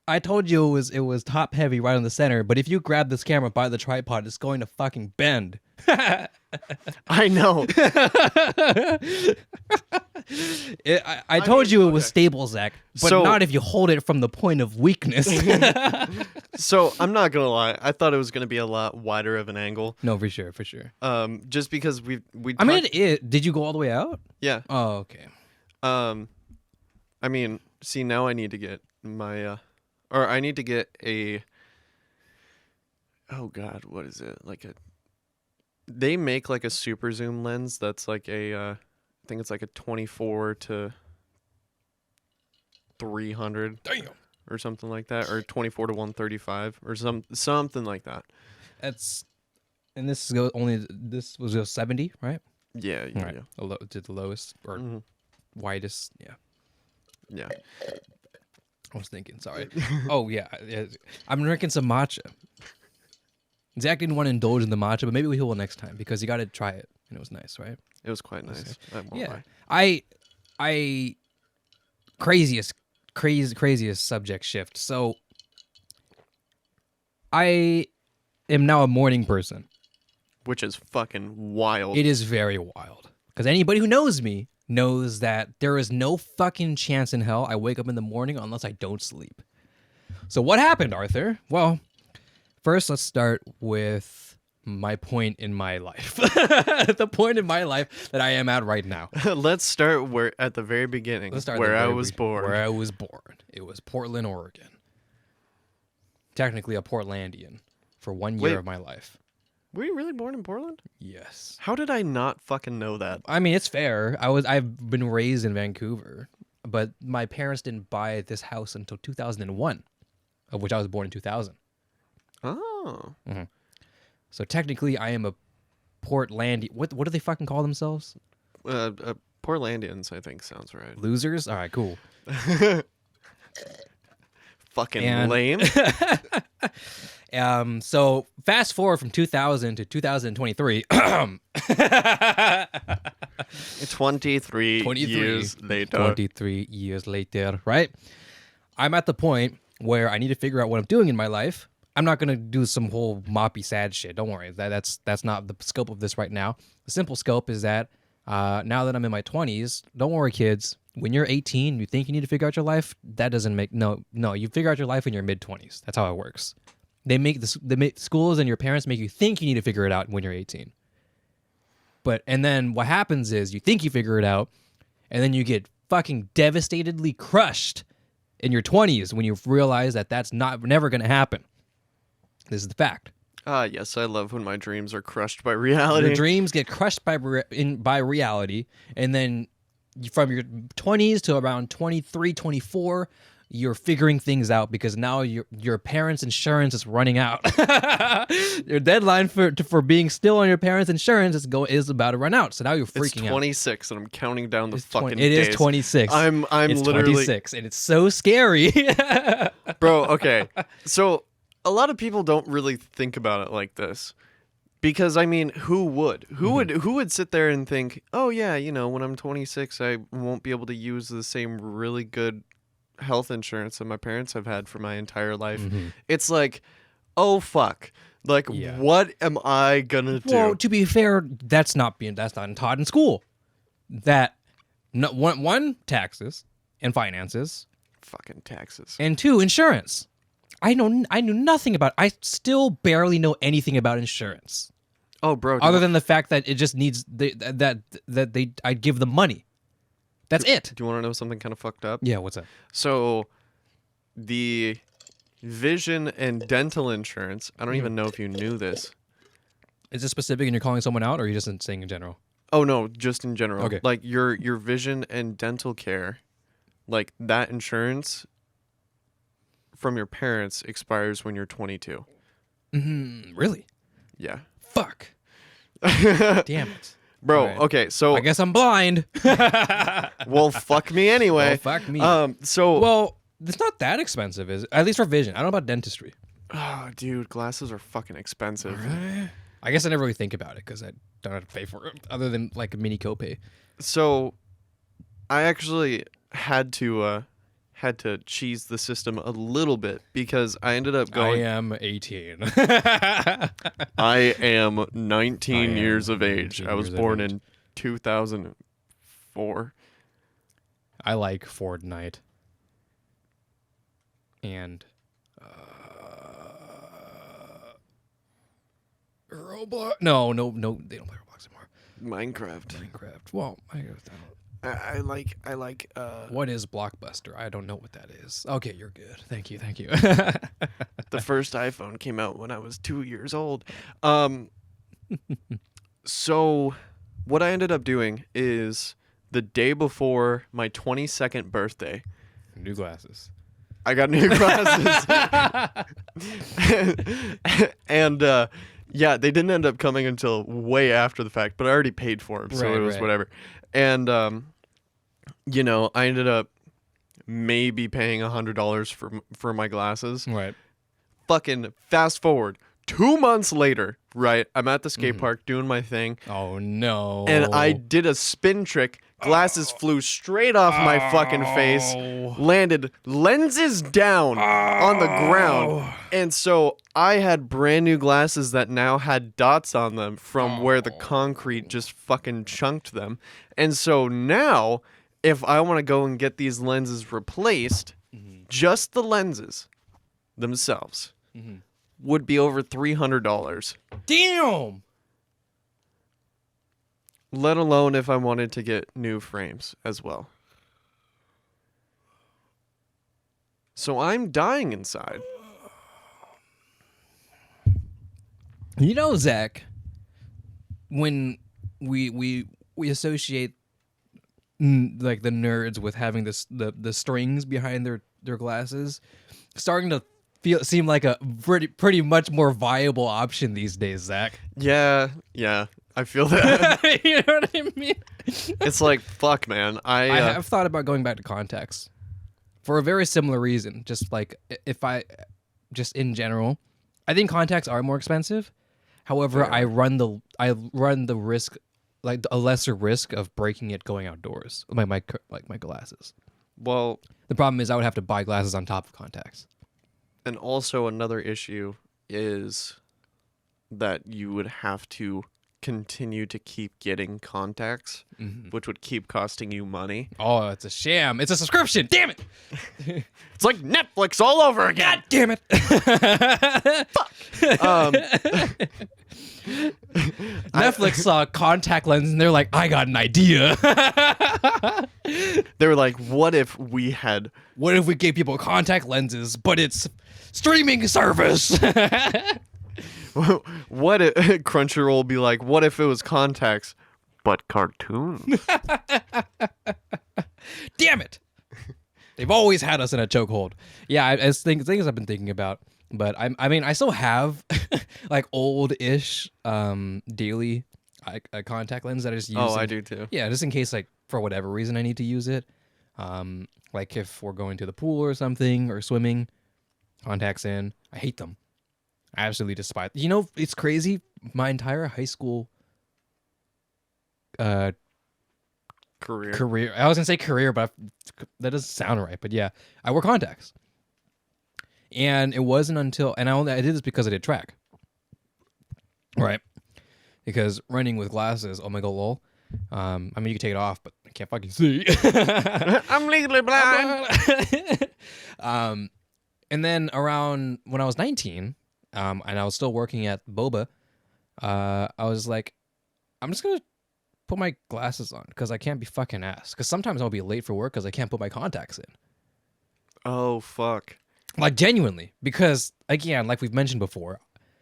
I told you it was top heavy right in the center, but if you grab this camera by the tripod, it's going to fucking bend. I know. I told you it was stable, Zach, but not if you hold it from the point of weakness. So I'm not gonna lie, I thought it was gonna be a lot wider of an angle. No, for sure. Just because we. I mean, did you go all the way out? Yeah. Oh, okay. I mean, see, now I need to get my, or I need to get a. Oh God, what is it? They make like a super zoom lens that's like I think it's like a 24 to 300 or something like that, or 24 to 135 or something like that. And this was a 70, right? Yeah. Right. Did the lowest or widest? Yeah. I was thinking. Sorry. Oh yeah, I'm drinking some matcha. Zach didn't want to indulge in the matcha, but maybe he will next time because you got to try it, and it was nice, right? It was quite nice. Yeah. I craziest subject shift. So I am now a morning person, which is fucking wild. It is very wild because anybody who knows me knows that there is no fucking chance in hell I wake up in the morning unless I don't sleep. So what happened, Arthur? Well, first let's start with my point in my life. The point in my life that I am at right now. Let's start at the very beginning, where I was born. Where I was born. It was Portland, Oregon. Technically a Portlandian for 1 year of my life. Were you really born in Portland? Yes. How did I not fucking know that? I mean, it's fair. I've been raised in Vancouver, but my parents didn't buy this house until 2001, of which I was born in 2000. Oh. Mm-hmm. So technically, I am a Portlandian. What do they fucking call themselves? Portlandians, I think sounds right. Losers? All right, cool. Fucking lame. So fast forward from 2000 to 2023. 23 years later. 23 years later, right? I'm at the point where I need to figure out what I'm doing in my life. I'm not gonna do some whole moppy sad shit. Don't worry. That's not the scope of this right now. The simple scope is that now that I'm in my 20s, don't worry, kids. When you're 18, you think you need to figure out your life. That doesn't make no. You figure out your life when you're mid 20s. That's how it works. They make schools and your parents make you think you need to figure it out when you're 18. And then what happens is you think you figure it out, and then you get fucking devastatedly crushed in your 20s when you realize that that's never going to happen. This is the fact. Yes, I love when my dreams are crushed by reality. Your dreams get crushed by reality, and then from your 20s to around 23, 24, you're figuring things out because now your parents' insurance is running out. Your deadline for being still on your parents' insurance is about to run out. So now you're freaking out. It's 26, and I'm counting down the fucking It days. is 26. It's literally 26, and it's so scary. Bro, okay. So a lot of people don't really think about it like this. Because I mean, who would? Who would sit there and think, "Oh yeah, when I'm 26, I won't be able to use the same really good health insurance that my parents have had for my entire life." It's like, "Oh fuck. Like what am I going to do?" Well, to be fair, that's not taught in school. That one, taxes and finances, fucking taxes. and 2, insurance. I knew nothing about. I still barely know anything about insurance. Oh, bro. Other than the fact that it just needs I give them money. That's it. Do you want to know something kind of fucked up? Yeah, what's that? So, the vision and dental insurance. I don't even know if you knew this. Is this specific and you're calling someone out, or are you just saying in general? Oh no, just in general. Okay. Like your vision and dental care, like that insurance from your parents expires when you're 22. Really? Yeah. Fuck. Damn it. Bro, Right. okay, so I guess I'm blind. well, fuck me anyway. Well, fuck me. So Well, it's not that expensive, is it? At least for vision. I don't know about dentistry. oh, dude, glasses are fucking expensive. I guess I never really think about it because I don't have to pay for it, other than like a mini copay. So I actually had to cheese the system a little bit because I ended up going. I am 18. I am 19 years of age. 19 I was years of born age. in 2004. I like Fortnite. And Roblox. No, they don't play Roblox anymore. Minecraft. Well, I like what is Blockbuster? I don't know what that is. Okay, you're good. Thank you. the first iPhone came out when I was 2 years old. So what I ended up doing is the day before my 22nd birthday, New glasses. I got new glasses. And yeah, they didn't end up coming until way after the fact, but I already paid for them, so it was whatever. And I ended up maybe paying $100 for my glasses. Right. Fucking fast forward 2 months later, right? I'm at the skate park doing my thing. Oh no. And I did a spin trick. Glasses flew straight off my fucking face, landed lenses down on the ground. And so I had brand new glasses that now had dots on them from where the concrete just fucking chunked them. And so now, if I want to go and get these lenses replaced, just the lenses themselves would be over $300. Damn. Let alone if I wanted to get new frames as well. So I'm dying inside. You know, Zach, when we associate like the nerds with having the strings behind their glasses, starting to seem like a pretty much more viable option these days, Zach. Yeah, I feel that. You know what I mean? It's like, fuck, man. I have thought about going back to contacts for a very similar reason. Just like just in general, I think contacts are more expensive. However, I run the risk, like a lesser risk of breaking it going outdoors. My glasses. Well, the problem is I would have to buy glasses on top of contacts. And also another issue is that you would have to continue to keep getting contacts, which would keep costing you money. Oh, it's a sham. It's a subscription. Damn it. It's like Netflix all over again. God damn it. Fuck. Netflix saw contact lenses and they're like, I got an idea. They were like, what if we gave people contact lenses, but it's streaming service? what if Crunchyroll will be like, what if it was contacts but cartoons? Damn it. They've always had us in a chokehold. Yeah, it's things I've been thinking about. But I mean, I still have like old-ish daily contact lens that I just use. Oh, I do too. Yeah, just in case, like, for whatever reason I need to use it. Like if we're going to the pool or something or swimming, contacts in. I hate them. I absolutely despise. You know, it's crazy. My entire high school career. I was gonna say career, but that doesn't sound right. But yeah, I wore contacts, and it wasn't until I did this because I did track, right? Because running with glasses, oh my god, lol. I mean, you can take it off, but I can't fucking see. I'm legally blind. And then around when I was 19, and I was still working at Boba, I was like, I'm just gonna put my glasses on because I can't be fucking ass. Because sometimes I'll be late for work because I can't put my contacts in. Oh fuck! Like genuinely, because again, like we've mentioned before,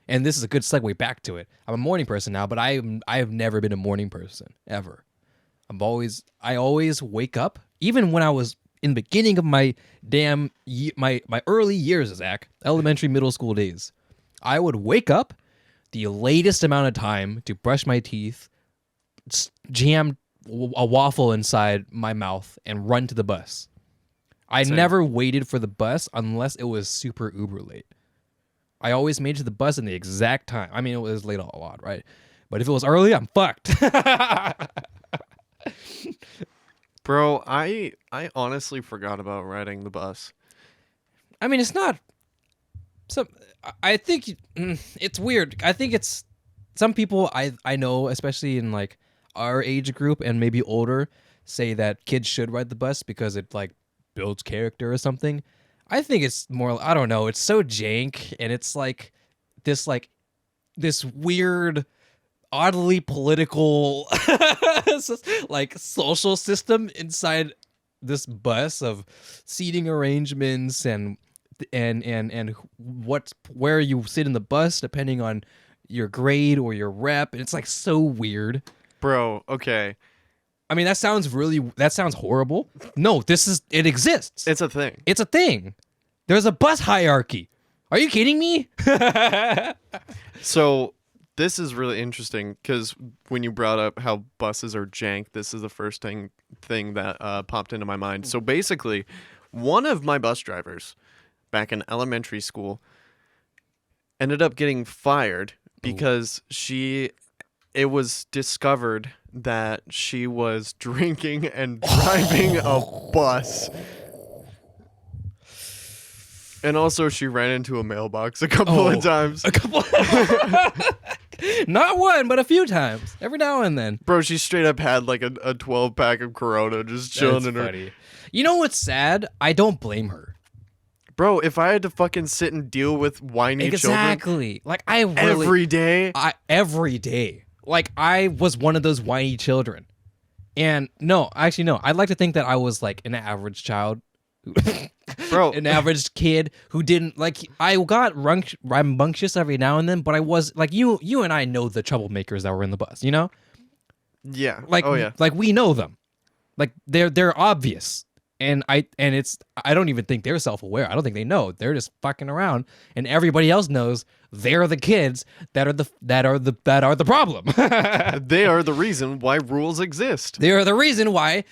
and this is a good segue back to it. I'm a morning person now, but I have never been a morning person ever. I always wake up, even when I was in the beginning of my my early years, Zach, elementary, middle school days. I would wake up the latest amount of time to brush my teeth, jam a waffle inside my mouth, and run to the bus. I never waited for the bus unless it was super uber late. I always made it to the bus in the exact time. I mean, it was late a lot, right? But if it was early, I'm fucked. Bro, I honestly forgot about riding the bus. I mean, it's not. I think it's weird. I think it's some people I know, especially in like our age group and maybe older, say that kids should ride the bus because it like builds character or something. I think it's more, I don't know, it's so jank, and it's like this weird, oddly political like social system inside this bus of seating arrangements and where you sit in the bus depending on your grade or your rep, and it's like so weird. Bro, okay. I mean, that sounds horrible. No, it exists. It's a thing. It's a thing. There's a bus hierarchy. Are you kidding me? So this is really interesting because when you brought up how buses are jank, this is the first thing that popped into my mind. So basically, one of my bus drivers back in elementary school ended up getting fired because it was discovered that she was drinking and driving a bus. And also she ran into a mailbox a couple of times. Not one, but a few times. Every now and then. Bro, she straight up had like a 12-pack of Corona just chilling in her. Funny. You know what's sad? I don't blame her. Bro, if I had to fucking sit and deal with whiny children like I really, every day. Like I was one of those whiny children. And no, actually no. I'd like to think that I was like an average child. Bro, an average kid who didn't like. I got rambunctious every now and then, but I was like you and I know the troublemakers that were in the bus. You know? Yeah. Like, oh yeah. Like we know them. Like they're obvious, and I don't even think they're self-aware. I don't think they know. They're just fucking around, and everybody else knows they're the kids that are the problem. They are the reason why rules exist. They are the reason why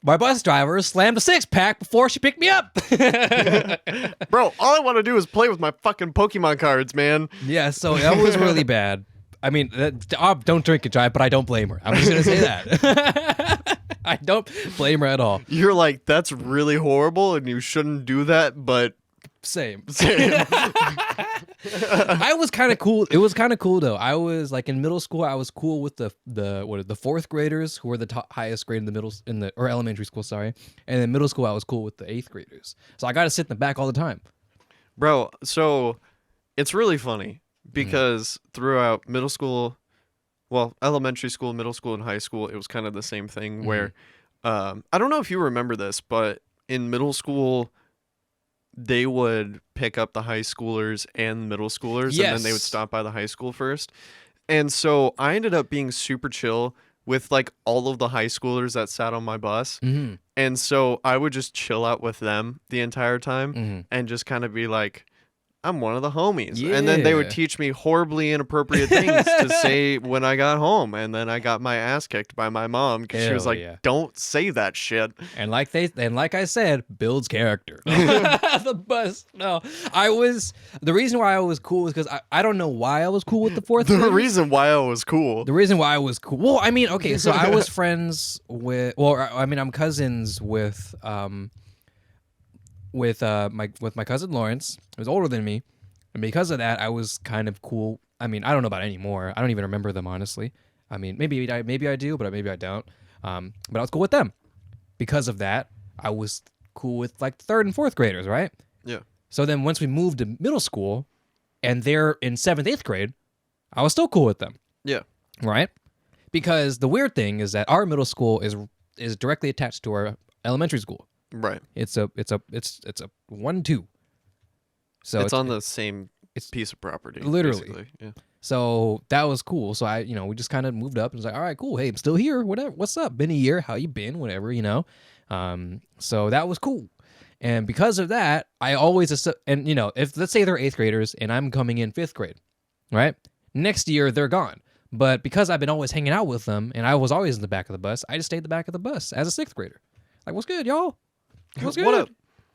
my bus driver slammed a 6-pack before she picked me up. Bro, all I want to do is play with my fucking Pokemon cards, man. Yeah, so that was really bad. I mean, don't drink and drive, but I don't blame her. I'm just going to say that. I don't blame her at all. You're like, that's really horrible and you shouldn't do that, but... Same. I was kind of cool. It was kind of cool though. I was like in middle school. I was cool with the fourth graders who were the highest grade in or elementary school. Sorry, and in middle school I was cool with the 8th graders. So I got to sit in the back all the time. Bro, so it's really funny because throughout middle school, well, elementary school, middle school, and high school, it was kind of the same thing where I don't know if you remember this, but in middle school, they would pick up the high schoolers and middle schoolers, and then they would Yes. stop by the high school first. And so I ended up being super chill with like all of the high schoolers that sat on my bus. Mm-hmm. And so I would just chill out with them the entire time Mm-hmm. and just kind of be like, I'm one of the homies. And then they would Yeah. teach me horribly inappropriate things to say when I got home. And then I got my ass kicked by my mom because she was Hell like, yeah. don't say that shit. And like I said, builds character. The bus. No, the reason why I was cool is because I don't know why I was cool with the fourth The graders. reason why I was cool. The reason why I was cool. Well, I mean, okay, so I was friends with. Well, I mean, I'm cousins with my cousin Lawrence, who's older than me, and because of that, I was kind of cool. I mean, I don't know about anymore. I don't even remember them honestly. I mean, maybe I do, but maybe I don't. But I was cool with them. Because of that, I was cool with like third and fourth graders, right? Yeah. So then once we moved to middle school, and they're in seventh, eighth grade, I was still cool with them. Yeah. Right? Because the weird thing is that our middle school is directly attached to our elementary school. Right. It's a 1-2. So it's on the same it's piece of property. literally. Basically. Yeah. So that was cool. So we just kind of moved up and was like, all right, cool. Hey, I'm still here. Whatever. What's up? Been a year. How you been? Whatever, So that was cool. And because of that, I always if let's say they're eighth graders and I'm coming in fifth grade, right? Next year they're gone. But because I've been always hanging out with them and I was always in the back of the bus, I just stayed in the back of the bus as a sixth grader. Like, what's good, y'all? What's good? What up?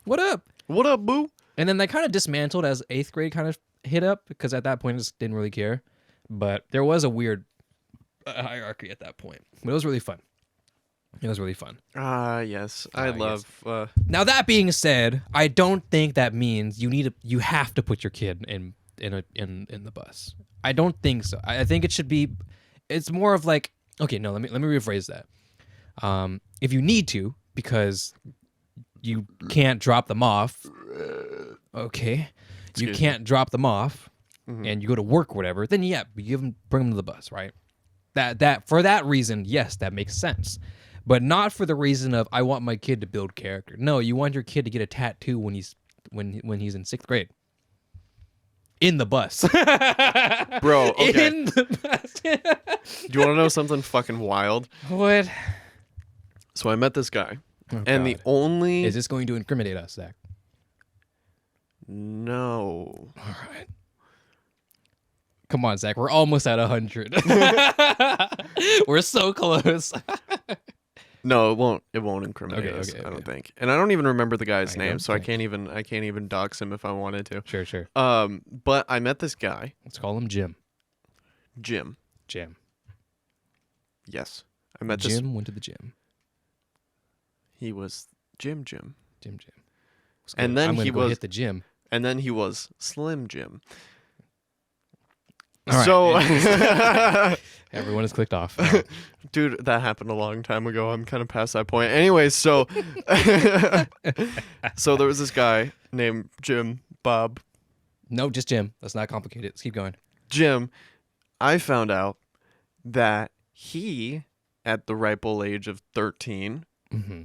What up? What up, boo? And then they kind of dismantled as eighth grade kind of hit up because at that point I just didn't really care. But there was a weird hierarchy at that point. But it was really fun. It was really fun. Yes. I love. Now that being said, I don't think that means you have to put your kid in the bus. I don't think so. I think it should be. It's more of like, okay, no, let me rephrase that. If you need to because you can't drop them off. Okay, you can't drop them off, and you go to work or whatever. Then yeah, bring them to the bus, right? That for that reason, yes, that makes sense. But not for the reason of I want my kid to build character. No, you want your kid to get a tattoo when he's in sixth grade. In the bus. Bro, okay. In the bus. Do you want to know something fucking wild? What? So I met this guy, Oh, and the God. only Is this going to incriminate us, Zach? no. All right. Come on, Zach. We're almost at 100. We're so close. No, it won't. It won't incriminate Okay, us. okay, I don't okay. think. And I don't even remember the guy's I name, don't so think. I can't even dox him if I wanted to. Sure. But I met this guy, Let's call him Jim. Jim. Jim. Yes, I met this. Jim went to the gym. He was Jim. Jim. Let's And go- then I'm gonna he go was- hit the gym. And then he was Slim Jim. All right. So, Everyone has clicked off. All right. dude, that happened a long time ago. I'm kind of past that point. Anyway, so so there was this guy named Jim Bob. No, just Jim. Let's not complicate it. Let's keep going. Jim, I found out that he, at the ripe old age of 13, Mm-hmm.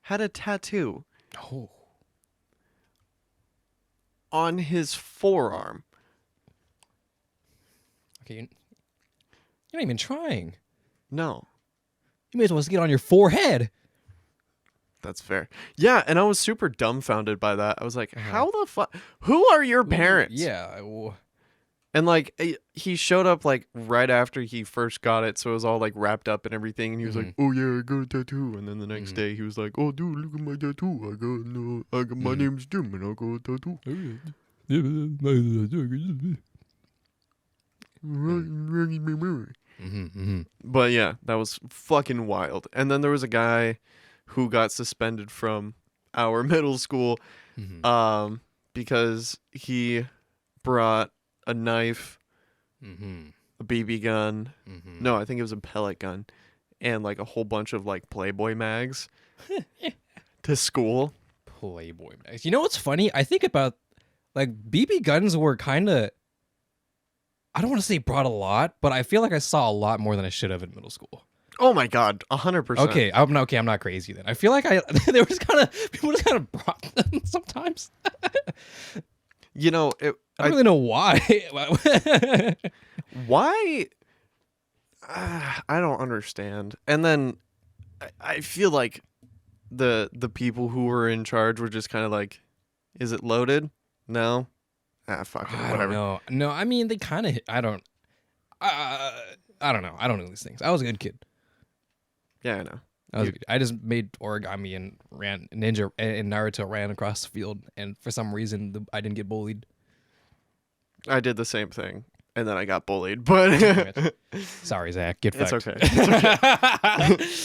had a tattoo Oh. on his forearm. Okay. You're not even trying. No, You may as well just get it on your forehead. that's fair. Yeah, and I was super dumbfounded by that. I was like, how the fuck? Who are your parents? Yeah. And like he showed up like right after he first got it, so it was all like wrapped up and everything. And he was like, "Oh yeah, I got a tattoo." And then the next day he was like, "Oh dude, look at my tattoo. I got my name's Jim and I got a tattoo." But yeah, that was fucking wild. And then there was a guy who got suspended from our middle school, because he brought a knife, a BB gun. No, I think it was a pellet gun, and like a whole bunch of like Playboy mags to school. Playboy mags. You know what's funny? I think about like BB guns were kind of I don't want to say brought a lot, but I feel like I saw a lot more than I should have in middle school. Oh my god, 100%. Okay, I'm not crazy then. I feel like there was kind of people just kind of brought them sometimes. You know, I don't really know why. why? I don't understand. And then I feel like the people who were in charge were just kind of like, is it loaded? No. Fuck it, I whatever. don't know. No, I mean they kind of. I don't know. I don't know these things. I was a good kid. Yeah, I know. I just made origami and ran ninja and Naruto ran across the field, and for some reason I didn't get bullied. I did the same thing, and then I got bullied. But sorry, Zach. Get it's fucked. okay. It's okay.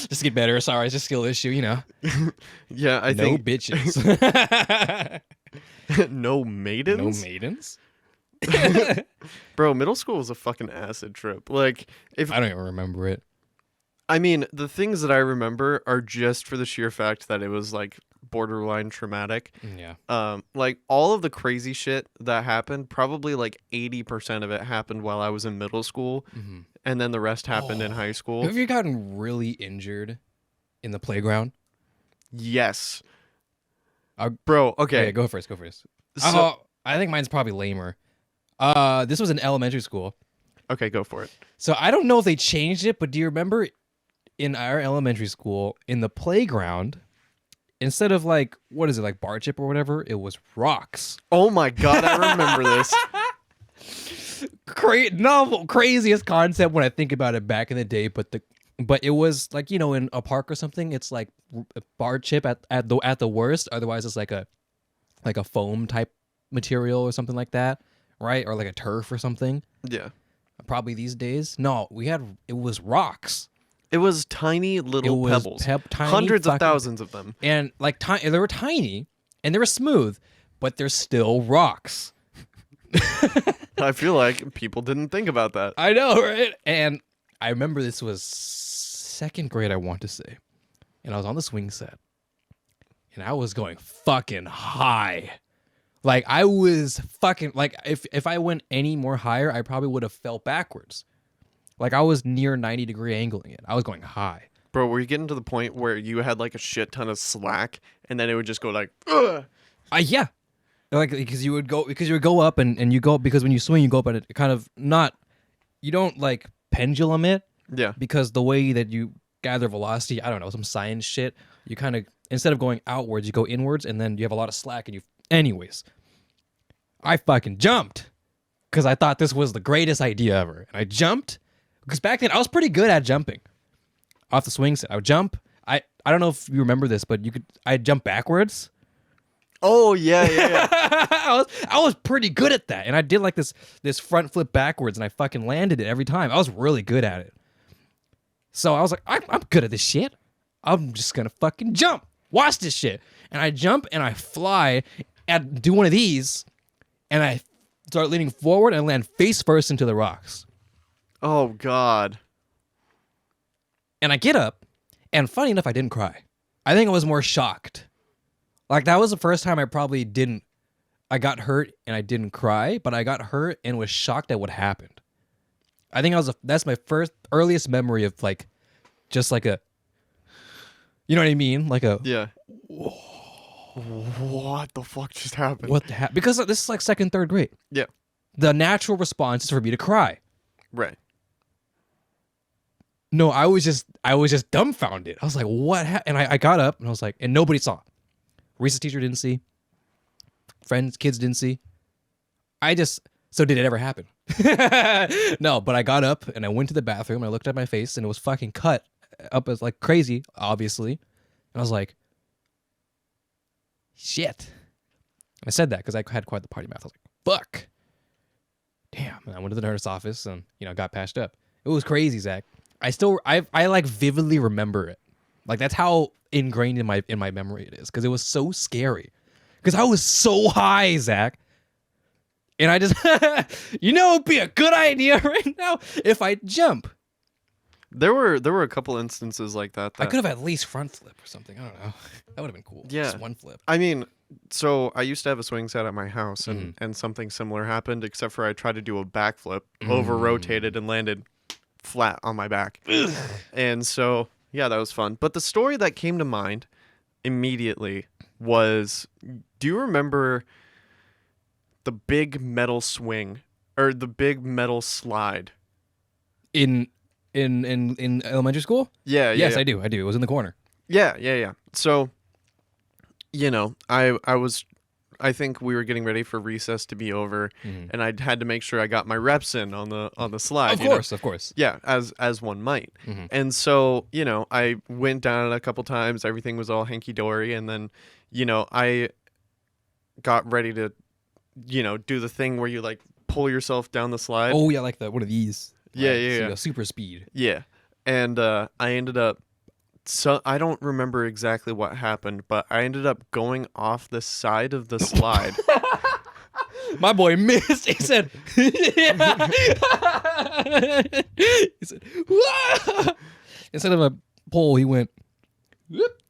Just get better. Sorry, it's a skill issue. You know. Yeah, I no think bitches. no maidens. No maidens. Bro, middle school was a fucking acid trip. Like, if I don't even remember it. I mean, the things that I remember are just for the sheer fact that it was like borderline traumatic. Yeah. Like all of the crazy shit that happened, probably like 80% of it happened while I was in middle school, and then the rest happened in high school. Have you gotten really injured in the playground? Yes. Bro, okay. Yeah, go first. So, I think mine's probably lamer. This was in elementary school. okay, go for it. So I don't know if they changed it, but do you remember in our elementary school, in the playground, instead of like, what is it, like bar chip or whatever, it was rocks. Oh my god, I remember this. Novel, craziest concept when I think about it back in the day, but it was like, you know, in a park or something, it's like a bar chip at the worst. Otherwise, it's like a foam type material or something like that, right? Or like a turf or something. Yeah. Probably these days. No, it was rocks. It was tiny little pebbles. Tiny hundreds of thousands of them. And like they were tiny and they were smooth, but they're still rocks. I feel like people didn't think about that. I know, right? And I remember this was second grade, I want to say. And I was on the swing set. And I was going fucking high. Like I was fucking like if I went any more higher, I probably would have fell backwards. Like I was near 90-degree angling it. I was going high. Bro, were you getting to the point where you had like a shit ton of slack and then it would just go like, ugh? Yeah. Like because you would go up and you go, because when you swing you go up at it kind of not, you don't like pendulum it. Yeah. Because the way that you gather velocity, I don't know, some science shit, you kind of, instead of going outwards, you go inwards and then you have a lot of slack and anyways. I fucking jumped because I thought this was the greatest idea ever. And I jumped because back then I was pretty good at jumping off the swing set. I would jump. I don't know if you remember this, but I'd jump backwards. Oh yeah. I was pretty good at that. And I did like this front flip backwards and I fucking landed it every time. I was really good at it. So I was like, I'm good at this shit. I'm just gonna fucking jump. Watch this shit. And I jump and I fly and do one of these and I start leaning forward and land face first into the rocks. Oh god. And I get up, and funny enough, I didn't cry. I think I was more shocked. Like that was the first time I probably didn't. I got hurt and I didn't cry, but I got hurt and was shocked at what happened. I think that's my earliest memory of like, just like a, you know what I mean? Like a, yeah. What the fuck just happened? What the heck? Because this is like second, third grade. Yeah. The natural response is for me to cry. Right. No, I was just dumbfounded. I was like, what? And I got up and I was like, and nobody saw. Recess teacher didn't see. Friends, kids didn't see. So did it ever happen? No, but I got up and I went to the bathroom and I looked at my face and it was fucking cut up as like crazy, obviously. And I was like, shit. I said that because I had quite the party mouth. I was like, fuck. Damn. And I went to the nurse's office and, got patched up. It was crazy, Zach. I like vividly remember it. Like that's how ingrained in my memory it is, because it was so scary. Because I was so high, Zach. And I just, it'd be a good idea right now if I jump. There were a couple instances like that. I could have at least front flip or something. I don't know. That would have been cool. Yeah. Just one flip. I mean, So I used to have a swing set at my house, Mm-hmm. and something similar happened, except for I tried to do a backflip, over rotated, and landed flat on my back. And so, yeah, that was fun. But the story that came to mind immediately was, do you remember the big metal swing or the big metal slide? In elementary school? Yeah, yeah, Yes, yeah. I do. It was in the corner. Yeah, yeah, yeah. So, I think we were getting ready for recess to be over, Mhm. and I had to make sure I got my reps in on the slide. Of course, of course. Yeah, as one might. Mhm. And so, I went down it a couple times, everything was all hanky dory, and then, I got ready to, do the thing where you like pull yourself down the slide. Oh yeah, like one of these. Yeah, Like, yeah, so, yeah. super speed. Yeah. And I ended up, so I don't remember exactly what happened, but I ended up going off the side of the slide. My boy missed. He said, he said, "Wah!" Instead of a pole, he went, "Whoop."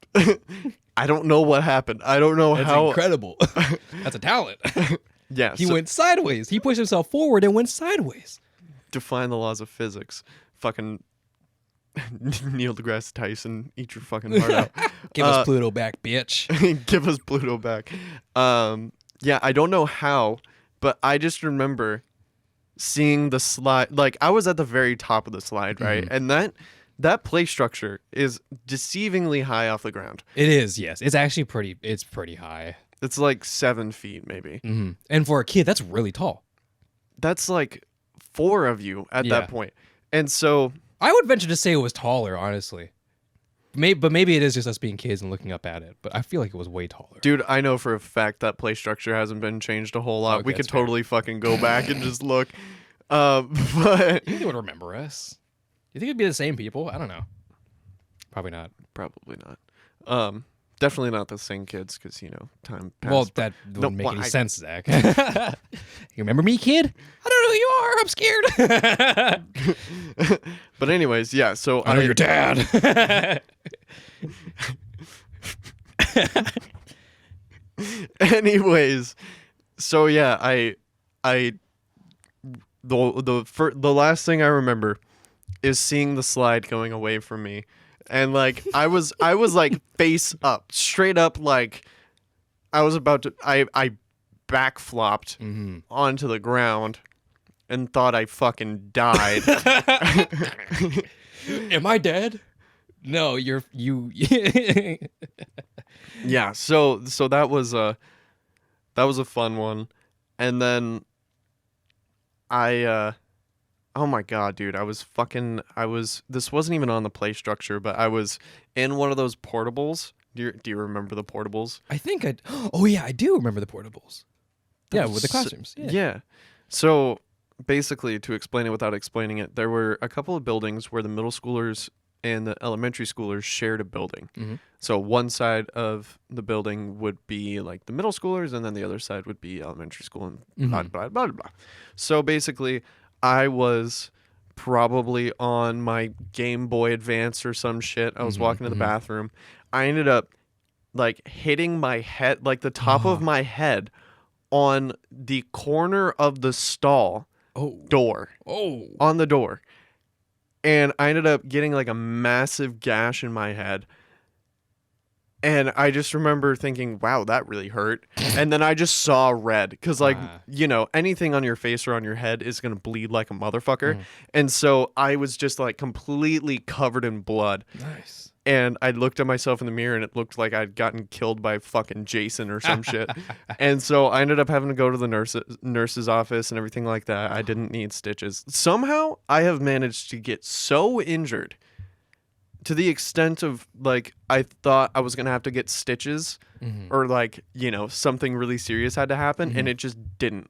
I don't know what happened. I don't know That's how. incredible. That's a talent. Yeah. He so went sideways. He pushed himself forward and went sideways. define the laws of physics. Fucking Neil deGrasse Tyson, eat your fucking heart out. Give us Pluto back, bitch. Give us Pluto back. Yeah, I don't know how, but I just remember seeing the slide. Like, I was at the very top of the slide, right? And that play structure is deceivingly high off the ground. It is, yes. It's actually pretty high. It's like 7 feet, maybe. Mm-hmm. And for a kid, that's really tall. That's like 4 of you at Yeah. that point. And so, I would venture to say it was taller, honestly. But maybe it is just us being kids and looking up at it. But I feel like it was way taller. dude, I know for a fact that play structure hasn't been changed a whole lot. Okay, We could that's fair. totally fucking go back and just look. But You think they would remember us? You think it'd be the same people? I don't know. Probably not. probably not. Definitely not the same kids, because time passed. Well, that No, wouldn't make well, any I- sense, Zach. You remember me, kid? I don't know who you are. I'm scared. But anyways, yeah. So I know your dad. anyways, so yeah, the last thing I remember is seeing the slide going away from me, and like I was like face up, straight up, like I was about to I backflopped Mm-hmm. onto the ground and thought I fucking died. Am I dead? No, you. Yeah, so that was a fun one. And then oh my god, dude, this wasn't even on the play structure, but I was in one of those portables. Do you remember the portables? I think I. Oh yeah, I do remember the portables. Yeah, with the classrooms. Yeah. So basically, to explain it without explaining it, there were a couple of buildings where the middle schoolers and the elementary schoolers shared a building. Mm-hmm. So one side of the building would be like the middle schoolers, and then the other side would be elementary school, and blah, blah, blah, blah. So basically, I was probably on my Game Boy Advance or some shit. I was walking to the bathroom. I ended up like hitting my head, like the top of my head, on the corner of the stall door, on the door. And I ended up getting like a massive gash in my head. And I just remember thinking, wow, that really hurt. And then I just saw red, because like, anything on your face or on your head is going to bleed like a motherfucker. And so I was just like completely covered in blood. Nice. And I looked at myself in the mirror, and it looked like I'd gotten killed by fucking Jason or some shit. And so I ended up having to go to the nurse's office and everything like that. I didn't need stitches. Somehow I have managed to get so injured to the extent of like I thought I was going to have to get stitches or like, something really serious had to happen, and it just didn't.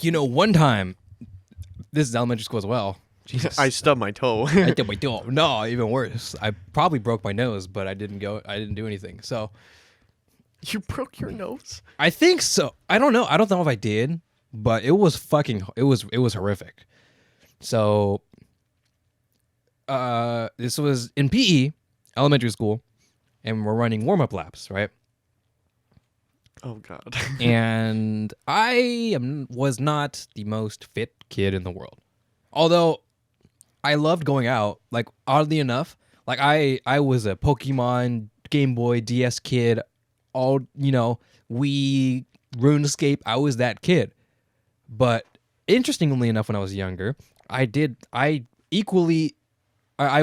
One time, this is elementary school as well. Jesus. I stubbed my toe. I did my toe. No, even worse. I probably broke my nose, but I didn't do anything. So You broke your nose? I think so. I don't know. I don't know if I did, but it was horrific. So this was in PE, elementary school, and we're running warm-up laps, right? Oh God. And was not the most fit kid in the world. Although I loved going out. Like, oddly enough, like I was a Pokemon, Game Boy, DS kid. All, Wii, RuneScape. I was that kid. But interestingly enough, when I was younger, I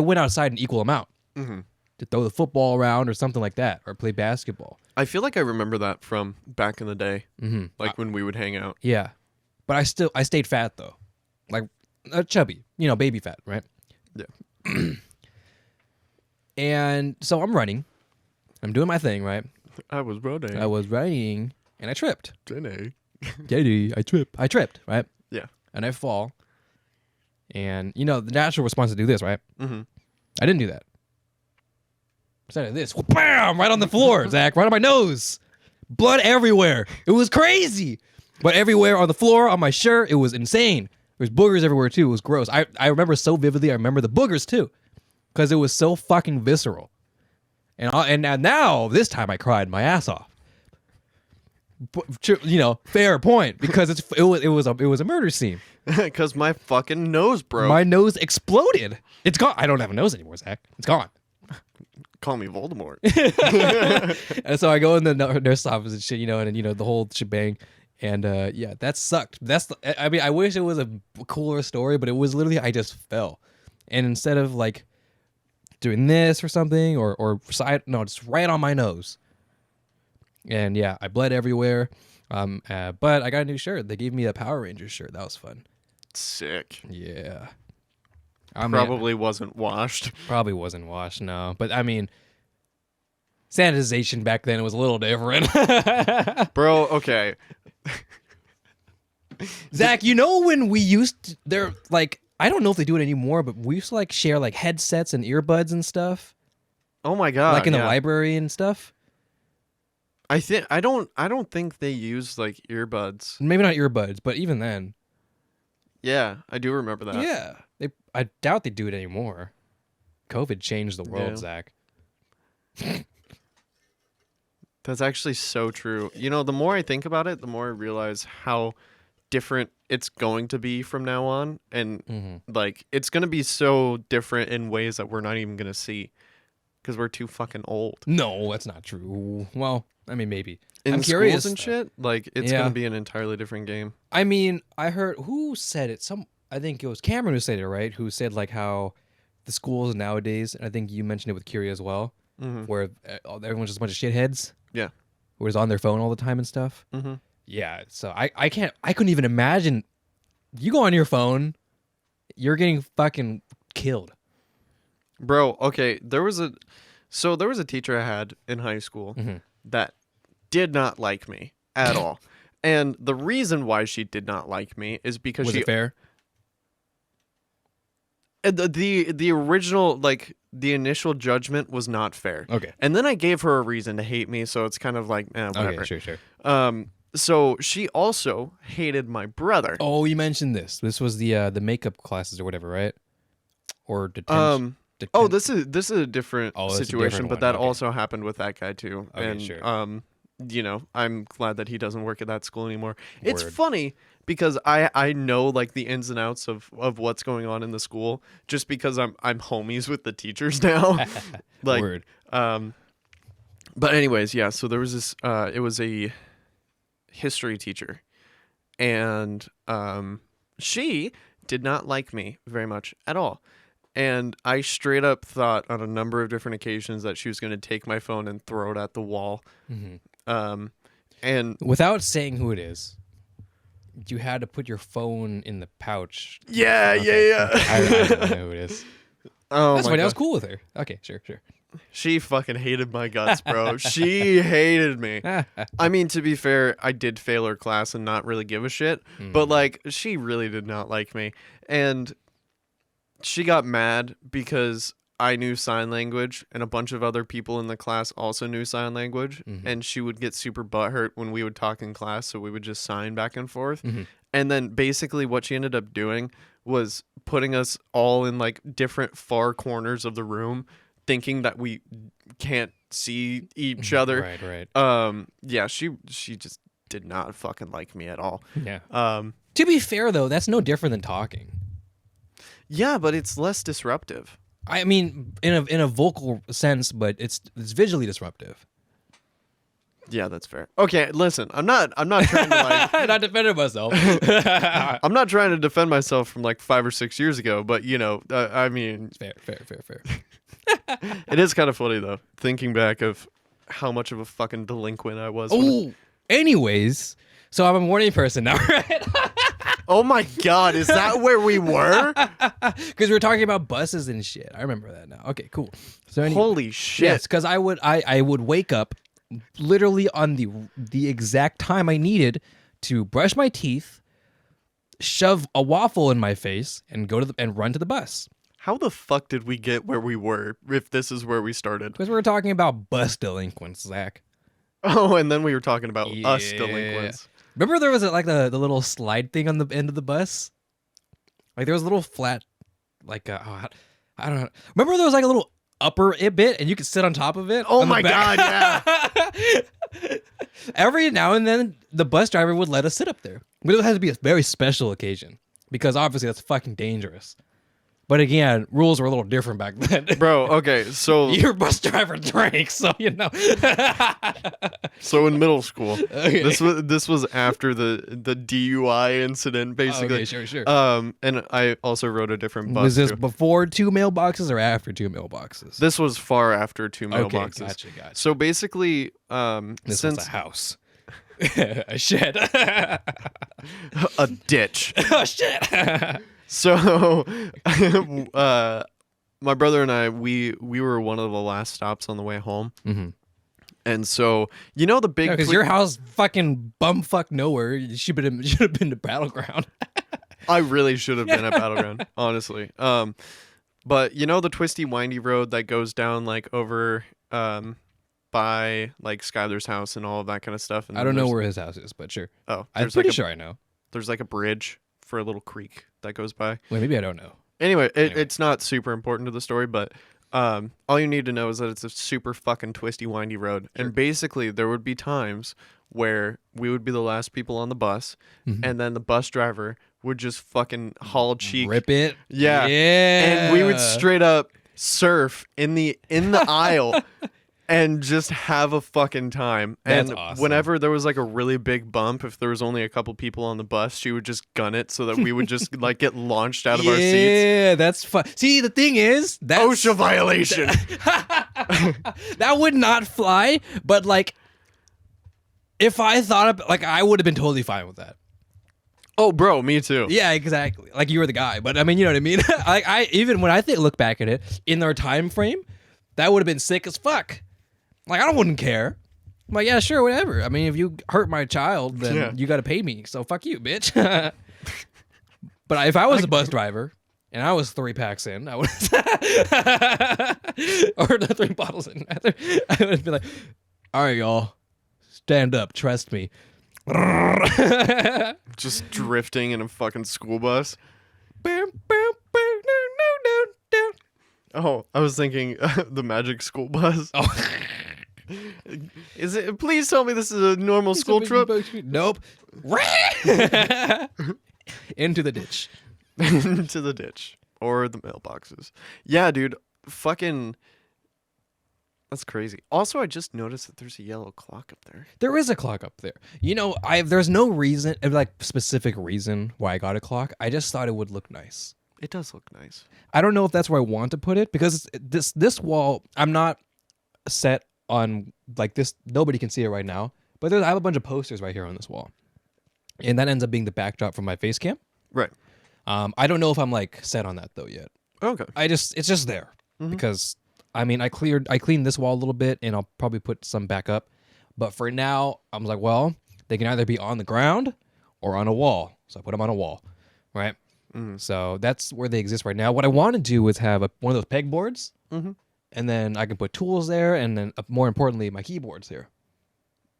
went outside an equal amount Hmm. to throw the football around or something like that, or play basketball. I feel like I remember that from back in the day, Mm-hmm. like when we would hang out. Yeah, but I stayed fat though, like chubby, baby fat, right? Yeah. And so I'm running, I'm doing my thing, right? I was running. I was running, and I tripped. Jenny. I tripped, right? Yeah. And I fall, and the natural response to do this, right? Mm-hmm. I didn't do that. Instead of this, bam, right on the floor, Zach, right on my nose. Blood everywhere. It was crazy. But everywhere on the floor, on my shirt, it was insane. There's boogers everywhere too. It was gross. I remember so vividly. I remember the boogers too, because it was so fucking visceral. And now this time I cried my ass off. Fair point, because it was a murder scene. Because my fucking nose broke. My nose exploded. It's gone. I don't have a nose anymore, Zach. It's gone. Call me Voldemort. And so I go in the nurse office and shit, and the whole shebang. And yeah, that sucked. I wish it was a cooler story, but it was literally I just fell. And instead of like doing this or something or side, no, just right on my nose. And yeah, I bled everywhere. But I got a new shirt. They gave me a Power Rangers shirt. That was fun. Sick. Yeah. Probably wasn't washed. Probably wasn't washed, no. But I mean, sanitization back then was a little different. Bro, okay. Zach, when we used to, I don't know if they do it anymore, but we used to share headsets and earbuds and stuff. Oh my God. In the library and stuff. I don't think they use earbuds. Maybe not earbuds, but even then. Yeah, I do remember that. Yeah. I doubt they do it anymore. COVID changed the world, Yeah. Zach. That's actually so true. The more I think about it, the more I realize how different it's going to be from now on. And it's going to be so different in ways that we're not even going to see because we're too fucking old. No, that's not true. Well, I mean, maybe. In I'm schools curious and shit, it's going to be an entirely different game. I mean, I heard who said it. I think it was Cameron who said it, right? Who said how the schools nowadays, and I think you mentioned it with Curie as well, where everyone's just a bunch of shitheads. Yeah. Who's on their phone all the time and stuff. Mm-hmm. Yeah. So I couldn't even imagine. You go on your phone, you're getting fucking killed. Bro, okay, there was a teacher I had in high school that did not like me at all. And the reason why she did not like me is because Was it fair? The original, the initial judgment was not fair. Okay. And then I gave her a reason to hate me, so it's kind of whatever. Okay, sure. So she also hated my brother. Oh, you mentioned this. This was the makeup classes or whatever, right? Or detention. Oh, this is a different it's a situation, different but one. that Okay. also happened with that guy too. Okay, And sure. I'm glad that he doesn't work at that school anymore. It's Word. funny because I know the ins and outs of what's going on in the school just because I'm homies with the teachers now. Word. But anyways, yeah, so there was this it was a history teacher and she did not like me very much at all. And I straight up thought on a number of different occasions that she was going to take my phone and throw it at the wall. And Without saying who it is, you had to put your phone in the pouch. yeah. I don't know who it is. Oh That's my fine. I was God. cool with her. Okay, sure. She fucking hated my guts, bro. She hated me. I mean, to be fair, I did fail her class and not really give a shit. But she really did not like me. And she got mad because I knew sign language and a bunch of other people in the class also knew sign language. And she would get super butthurt when we would talk in class. So we would just sign back and forth. And then basically what she ended up doing was putting us all in different far corners of the room thinking that we can't see each other. Right. Yeah, she just did not fucking like me at all. Yeah. To be fair though, that's no different than talking. Yeah, but it's less disruptive. I mean, in a vocal sense, but it's visually disruptive. Yeah, that's fair. Okay, listen, I'm not trying to like not defending myself. I'm not trying to defend myself from like 5 or 6 years ago, but you know, I mean, fair. It is kind of funny though, thinking back of how much of a fucking delinquent I was. Oh, anyways, so I'm a morning person now, right? Oh my god, is that where we were? Because we were talking about buses and shit. I remember that now. Okay, cool. So holy shit. Yes, because I would wake up literally on the exact time I needed to brush my teeth, shove a waffle in my face, and run to the bus. How the fuck did we get where we were if this is where we started? Because we were talking about bus delinquents, Zach. Oh, and then we were talking about us delinquents. Remember there was like the little slide thing on the end of the bus? Like there was a little flat, like I don't know. Remember there was like a little upper bit and you could sit on top of it? Oh my god, yeah. Every now and then the bus driver would let us sit up there. But it had to be a very special occasion because obviously that's fucking dangerous. But again, rules were a little different back then. Bro, okay, so your bus driver drank, so you know. So in middle school, okay. this was after the DUI incident, basically. Okay, sure. And I also rode a different bus. Was this too. before 2 mailboxes or after 2 mailboxes? This was far after 2 mailboxes. Okay, gotcha. So basically, this since was a house. A shed. a ditch. Oh shit. So, my brother and I, we were one of the last stops on the way home. Mm-hmm. And so, you know the big... Because your house fucking bumfuck nowhere. You should have been to Battleground. I really should have been at Battleground, honestly. But you know the twisty, windy road that goes down like over by like Skylar's house and all of that kind of stuff? And I don't know where his house is, but sure. Oh, I'm pretty sure I know. There's like a bridge for a little creek that goes by. Wait, maybe I don't know. Anyway, it's not super important to the story, but all you need to know is that it's a super fucking twisty, windy road. Sure. And basically, there would be times where we would be the last people on the bus, and then the bus driver would just fucking haul cheek. Rip it? Yeah. And we would straight up surf in the aisle. And just have a fucking time. That's and awesome. Whenever there was like a really big bump, if there was only a couple people on the bus, she would just gun it so that we would just like get launched out of our seats. Yeah, that's fun. See, the thing is, that's OSHA violation. That would not fly, but like if I thought of, like I would have been totally fine with that. Oh, bro, me too. Yeah, exactly. Like you were the guy, but I mean, you know what I mean? I even when I look back at it in our time frame, that would have been sick as fuck. Like, I wouldn't care. I'm like, yeah, sure, whatever. I mean, if you hurt my child, then you got to pay me. So fuck you, bitch. But if I was a bus driver and I was 3 packs in, I would or 3 bottles in, rather, I would be like, all right, y'all, stand up. Trust me. Just drifting in a fucking school bus. Oh, I was thinking the Magic School Bus. Oh. Is it? Please tell me this is a normal school trip. Nope. Into the ditch. Into the ditch or the mailboxes. Yeah, dude. Fucking. That's crazy. Also, I just noticed that there's a yellow clock up there. There is a clock up there. You know, there's no reason, like specific reason why I got a clock. I just thought it would look nice. It does look nice. I don't know if that's where I want to put it because this wall, I'm not set on like this. Nobody can see it right now, but I have a bunch of posters right here on this wall, and that ends up being the backdrop for my face cam. Right. I don't know if I'm like set on that though yet. Okay. It's just there because I mean I cleaned this wall a little bit and I'll probably put some back up, but for now I'm like, well, they can either be on the ground or on a wall, so I put them on a wall, right? So that's where they exist right now. What I want to do is have one of those pegboards, and then I can put tools there, and then more importantly, my keyboards here.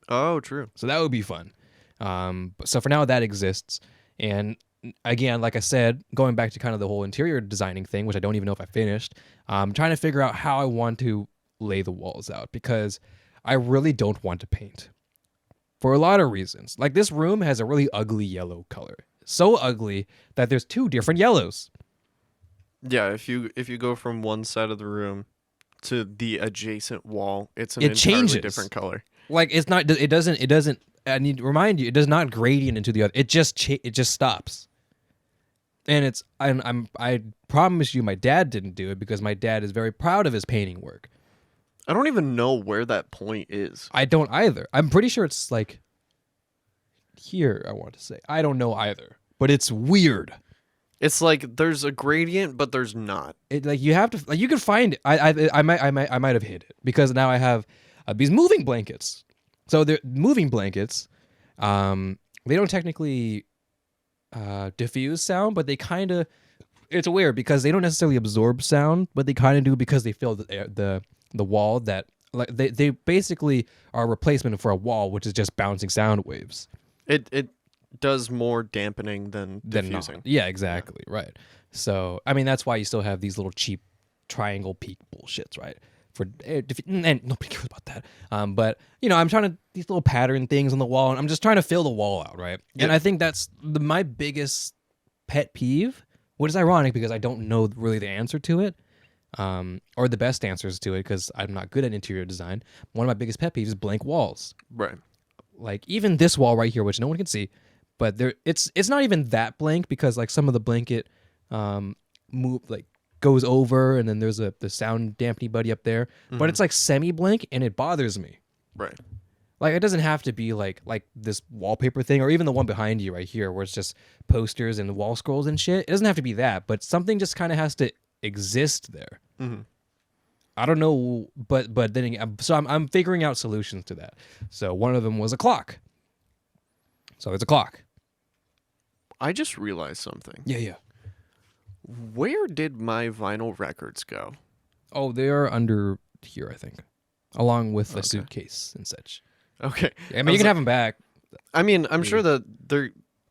Oh, true. So that would be fun. So for now, that exists, and again, like I said, going back to kind of the whole interior designing thing, which I don't even know if I finished, I'm trying to figure out how I want to lay the walls out because I really don't want to paint for a lot of reasons. Like this room has a really ugly yellow color. So ugly that there's two different yellows. Yeah, if you go from one side of the room to the adjacent wall, it's an It entirely changes. different color. Like it's not. It doesn't. I need to remind you. It does not gradient into the other. It just stops. And it's. I promise you, my dad didn't do it because my dad is very proud of his painting work. I don't even know where that point is. I don't either. I'm pretty sure it's like here. I want to say. I don't know either. But it's weird. It's like there's a gradient, but there's not. It like you have to. Like you can find it. I might have hid it because now I have these moving blankets. So they're moving blankets. They don't technically diffuse sound, but they kind of. It's weird because they don't necessarily absorb sound, but they kind of do because they fill the wall that like they basically are a replacement for a wall, which is just bouncing sound waves. It does more dampening than diffusing. Yeah, exactly. Yeah. Right. So I mean that's why you still have these little cheap triangle peak bullshits, right? And nobody cares about that. But you know, I'm trying to these little pattern things on the wall, and I'm just trying to fill the wall out, right? Yep. And I think that's my biggest pet peeve, which is ironic because I don't know really the answer to it, or the best answers to it because I'm not good at interior design. One of my biggest pet peeves is blank walls. Right. Like even this wall right here, which no one can see, but it's not even that blank because like some of the blanket goes over and then there's the sound dampening buddy up there, but it's like semi blank and it bothers me. Right. Like it doesn't have to be like this wallpaper thing or even the one behind you right here where it's just posters and wall scrolls and shit. It doesn't have to be that, but something just kind of has to exist there. Mm-hmm. I don't know, but then again, so I'm figuring out solutions to that. So one of them was a clock. So it's a clock. I just realized something. Yeah. Where did my vinyl records go? Oh, they are under here, I think, along with a suitcase and such. Okay. I mean, you can have them back. I mean, I'm sure that they're...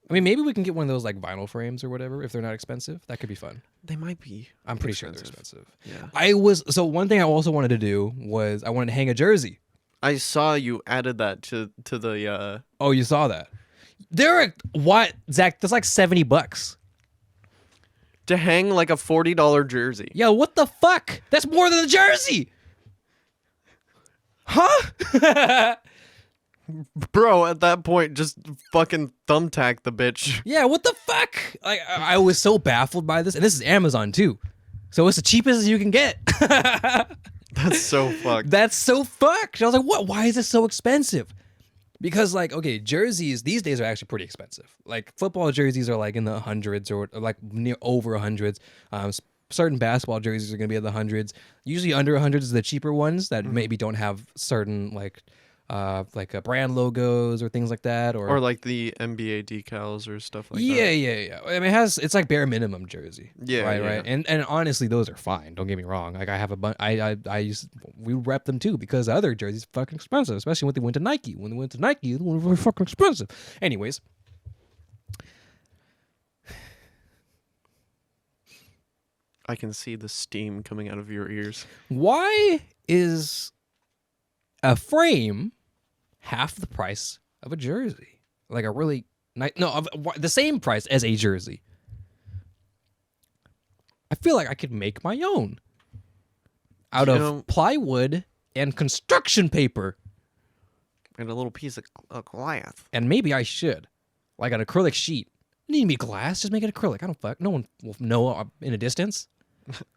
I mean, maybe we can get one of those like vinyl frames or whatever if they're not expensive. That could be fun. They might be. I'm pretty sure they're expensive. Yeah. So one thing I also wanted to do was I wanted to hang a jersey. I saw you added that to the... Oh, you saw that? What, Zach? That's like $70 to hang like a $40 jersey. Yeah, what the fuck? That's more than a jersey. Huh? Bro, at that point, just fucking thumbtack the bitch. Yeah, what the fuck? Like, I was so baffled by this, and this is Amazon too, so it's the cheapest you can get. That's so fucked. That's so fucked. I was like, what? Why is this so expensive? Because like, okay, jerseys these days are actually pretty expensive. Like football jerseys are like in the hundreds or like near over hundreds. Certain basketball jerseys are gonna be in the hundreds. Usually under hundreds is the cheaper ones that maybe don't have certain like brand logos or things like that, or like the NBA decals or stuff like that. Yeah. I mean, it's like bare minimum jersey. Yeah, right. And honestly, those are fine. Don't get me wrong. Like I have a bunch. We rep them too because the other jerseys are fucking expensive, especially when they went to Nike. When they went to Nike, they were fucking expensive. Anyways. I can see the steam coming out of your ears. Why is a frame half the price of a jersey? Like a really nice, the same price as a jersey. I feel like I could make my own out of plywood and construction paper. And a little piece of glass. And maybe I should. Like an acrylic sheet. It need to be glass, just make it acrylic. I don't fuck. No one will know in a distance.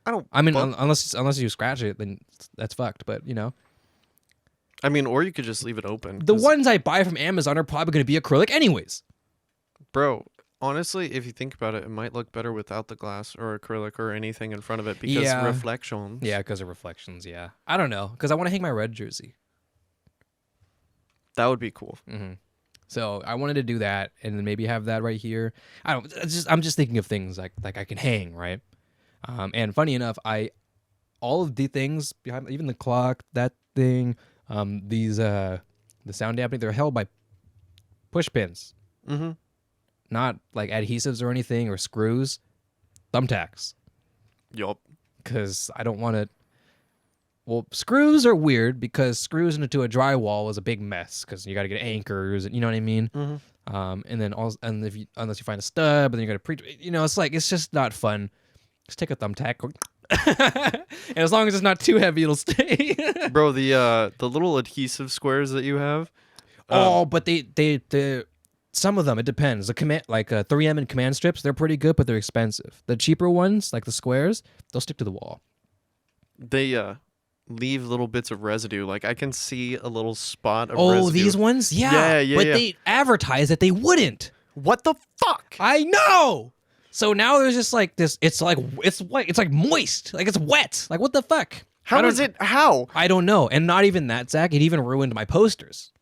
I mean, unless you scratch it, then that's fucked. But you know. I mean, or you could just leave it open. The ones I buy from Amazon are probably going to be acrylic anyways. Bro, honestly, if you think about it, it might look better without the glass or acrylic or anything in front of it because reflections. Yeah, because of reflections, yeah. I don't know, because I want to hang my red jersey. That would be cool. Mm-hmm. So I wanted to do that and then maybe have that right here. I'm just thinking of things like I can hang, right? And funny enough, all of the things behind, even the clock, that thing, the sound dampening, they're held by push pins. Mm-hmm. not like adhesives or anything or screws, thumbtacks. Yup. Because I don't want to. Well, screws are weird because screws into a drywall is a big mess because you got to get anchors and you know what I mean. And then unless you find a stud, but then you got to it's just not fun. Just take a thumbtack, and as long as it's not too heavy, it'll stay. Bro, the little adhesive squares that you have. But they some of them, it depends. The 3M and command strips, they're pretty good, but they're expensive. The cheaper ones, like the squares, they'll stick to the wall. They leave little bits of residue. Like I can see a little spot of residue. residue. These ones? Yeah. But they advertise that they wouldn't. What the fuck? I know. So now there's just like this. It's like moist. Like it's wet. Like what the fuck? How is it? How? I don't know. And not even that, Zach. It even ruined my posters.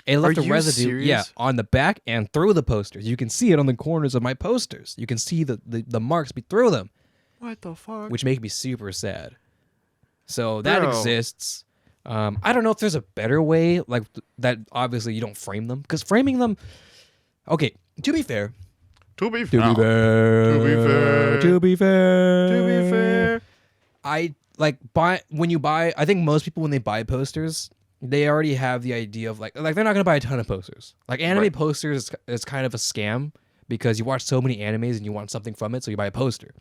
It left a residue, serious? on the back and through the posters. You can see it on the corners of my posters. You can see the marks be through them. What the fuck? Which make me super sad. So that exists. I don't know if there's a better way, like that. Obviously, you don't frame them because framing them. Okay, to be fair. To be fair. I when you buy. I think most people when they buy posters, they already have the idea of like they're not gonna buy a ton of posters. Like anime posters is kind of a scam because you watch so many animes and you want something from it, so you buy a poster.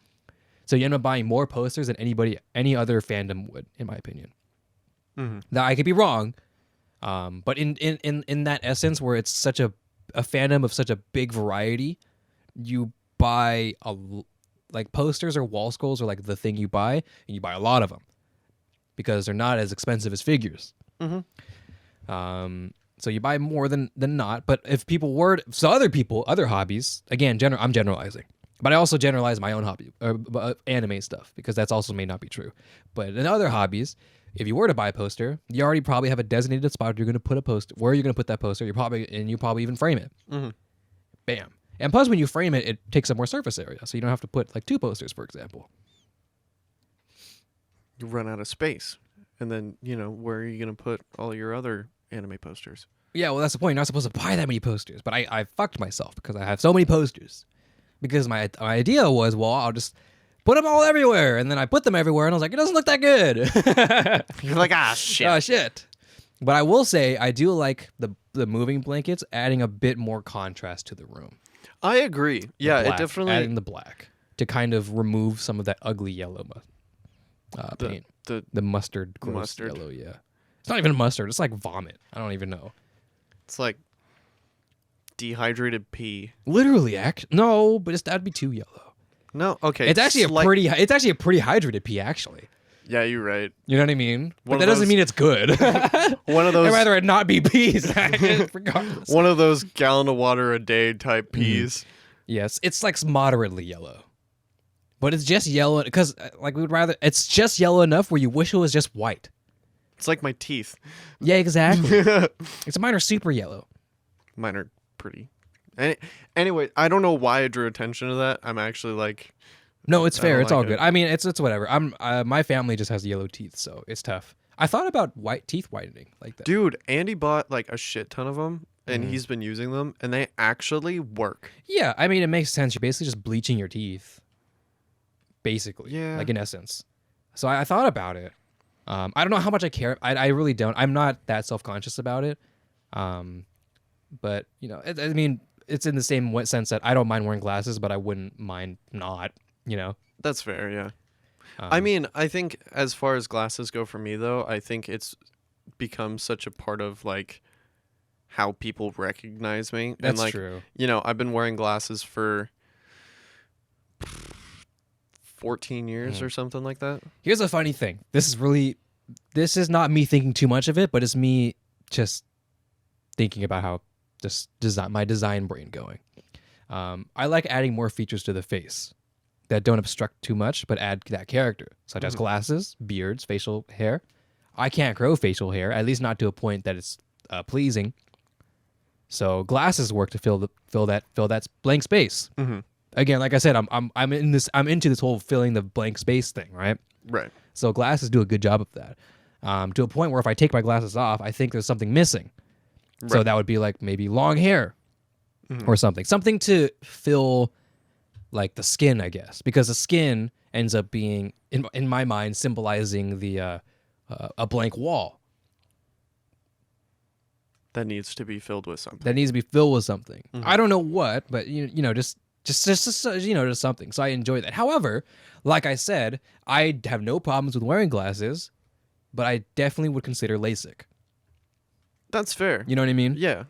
So you end up buying more posters than any other fandom would, in my opinion. Now I could be wrong, but in that essence where it's such a fandom of such a big variety, you buy like posters or wall scrolls are like the thing you buy, and you buy a lot of them because they're not as expensive as figures. So you buy more than not. But if people were other hobbies, again, I'm generalizing. But I also generalize my own hobby, anime stuff, because that's also may not be true. But in other hobbies, if you were to buy a poster, you already probably have a designated spot you're going to put a poster. Where you're going to put that poster, you probably even frame it. Bam. And plus, when you frame it, it takes up more surface area, so you don't have to put like 2 posters, for example. You run out of space, and then where are you going to put all your other anime posters? Yeah, well, that's the point. You're not supposed to buy that many posters, but I fucked myself because I have so many posters. Because my idea was, well, I'll just put them all everywhere. And then I put them everywhere, and I was like, it doesn't look that good. You're like, shit. Oh, shit. But I will say, I do like the moving blankets adding a bit more contrast to the room. I agree. Yeah, it definitely... Adding the black to kind of remove some of that ugly yellow paint. The mustard, gross yellow, yeah. It's not even mustard. It's like vomit. I don't even know. It's like... dehydrated pee. Literally, no, but that'd be too yellow. No, okay. It's actually a pretty hydrated pee, actually. Yeah, you're right. You know what I mean? But that doesn't mean it's good. One of those. I'd rather it not be peas, regardless. One of those gallon of water a day type peas. Yes, it's like moderately yellow, but it's just yellow because like we'd rather. It's just yellow enough where you wish it was just white. It's like my teeth. Yeah, exactly. It's mine are super yellow. Mine are pretty. Anyway, I don't know why I drew attention to that. I'm actually like, no, it's fair. It's all good. I mean, it's whatever. My family just has yellow teeth, so it's tough. I thought about teeth whitening like that. Dude, Andy bought like a shit ton of them, and he's been using them, and they actually work. Yeah, I mean, it makes sense. You're basically just bleaching your teeth, basically. Yeah. Like in essence. So I thought about it. I don't know how much I care. I really don't. I'm not that self-conscious about it. But I mean, it's in the same sense that I don't mind wearing glasses, but I wouldn't mind not. That's fair. Yeah. I mean, I think as far as glasses go for me, though, I think it's become such a part of like how people recognize me. That's and, like, true. I've been wearing glasses for 14 years or something like that. Here's a funny thing. This is not me thinking too much of it, but it's me just thinking about how my design brain going. I like adding more features to the face that don't obstruct too much, but add that character, such as glasses, beards, facial hair. I can't grow facial hair, at least not to a point that it's pleasing. So glasses work to fill that blank space. Again, like I said, I'm into this whole filling the blank space thing, right? Right. So glasses do a good job of that. To a point where if I take my glasses off, I think there's something missing. Right. So that would be like maybe long hair. or something to fill like the skin, I guess, because the skin ends up being in my mind symbolizing the a blank wall That needs to be filled with something. that needs to be filled with something. I don't know what, but you know, just you know, just something. So I enjoy that. However, like I said, I have no problems with wearing glasses, but I definitely would consider LASIK. That's fair. You know what I mean? Yeah.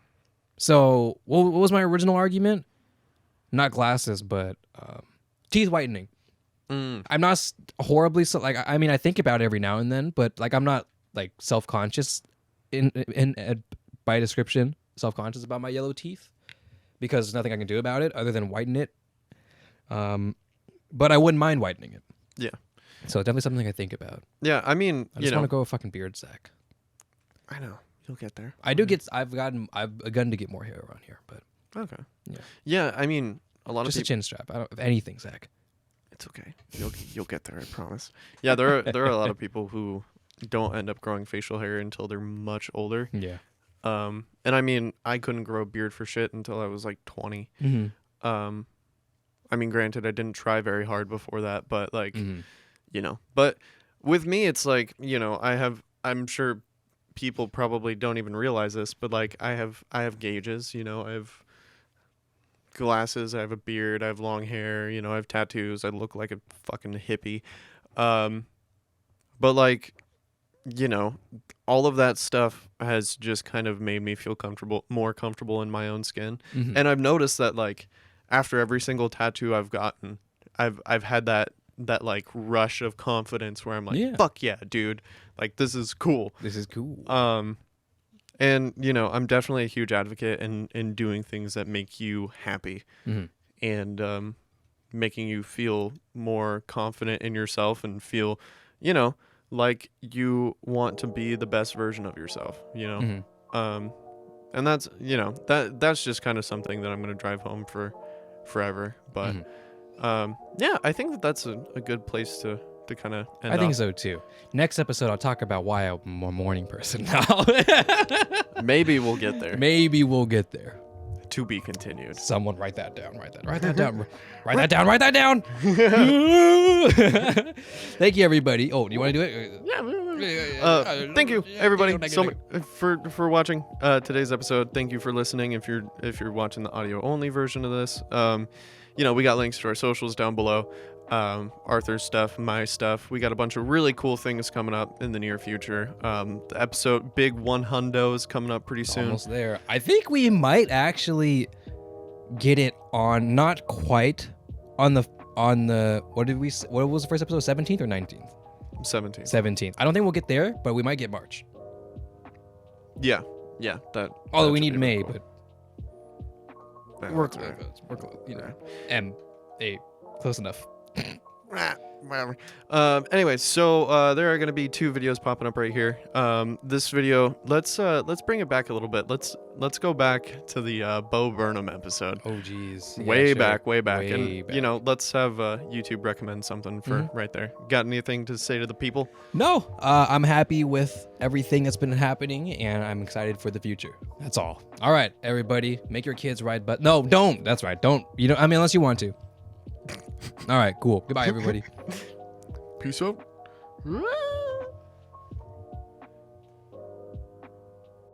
So what was my original argument? Not glasses, but teeth whitening. I'm not horribly like, I mean, I think about it every now and then, but like I'm not like self-conscious in by description, self-conscious about my yellow teeth, because there's nothing I can do about it other than whiten it. But I wouldn't mind whitening it. Yeah. So definitely something I think about. Yeah, I mean, I just want to go a fucking beard sack. I know. You'll get there. I do get. I've begun to get more hair around here, but Okay. yeah. Yeah, I mean, a lot Just of a people. chin strap. I don't. If anything, Zach. It's okay. You'll get there. I promise. Yeah, there are a lot of people who don't end up growing facial hair until they're much older. Yeah. And I mean, I couldn't grow a beard for shit until I was like 20. I mean, granted, I didn't try very hard before that, but like, you know. But with me, it's like, you know, I'm sure people probably don't even realize this, but like I have gauges, you know, I have glasses, I have a beard, I have long hair, you know, I have tattoos, I look like a fucking hippie. But like, you know, all of that stuff has just kind of made me feel more comfortable in my own skin. And I've noticed that like after every single tattoo I've gotten, I've had that like rush of confidence where I'm like, fuck yeah, dude, like this is cool. This is cool. And you know, I'm definitely a huge advocate in doing things that make you happy and making you feel more confident in yourself and feel, you know, like you want to be the best version of yourself, you know. And that's, you know, that's just kind of something that I'm going to drive home for forever. But yeah, I think that's a good place to kind of end I think off. so too. Next episode, I'll talk about why I'm a morning person now. Maybe we'll get there. Maybe we'll get there. To be continued. Someone write that down. Write that down. Write that down. Thank you, everybody. Oh, do you want to do it? Yeah. Thank you, everybody, for watching today's episode. Thank you for listening. If you're watching the audio only version of this, you know, we got links to our socials down below. Arthur's stuff, my stuff. We got a bunch of really cool things coming up in the near future. The episode big 100 is coming up pretty soon. Almost there. I think we might actually get it on, not quite on the what was the first episode, 17th or 19th? 17th. I don't think we'll get there, but we might get March. Yeah. Although that we should need be May, cool. but Yeah, we're that's all close, you know. right. M8, close enough. Whatever. Anyway, so there are going to be 2 videos popping up right here. This video, let's bring it back a little bit. Let's go back to the Bo Burnham episode. Oh geez. Way back. And you know, let's have YouTube recommend something for right there. Got anything to say to the people? No, I'm happy with everything that's been happening, and I'm excited for the future. That's all. All right, everybody, make your kids ride, but no, don't. That's right. Don't. You know, I mean, unless you want to. All right, cool. Goodbye, everybody. Peace out.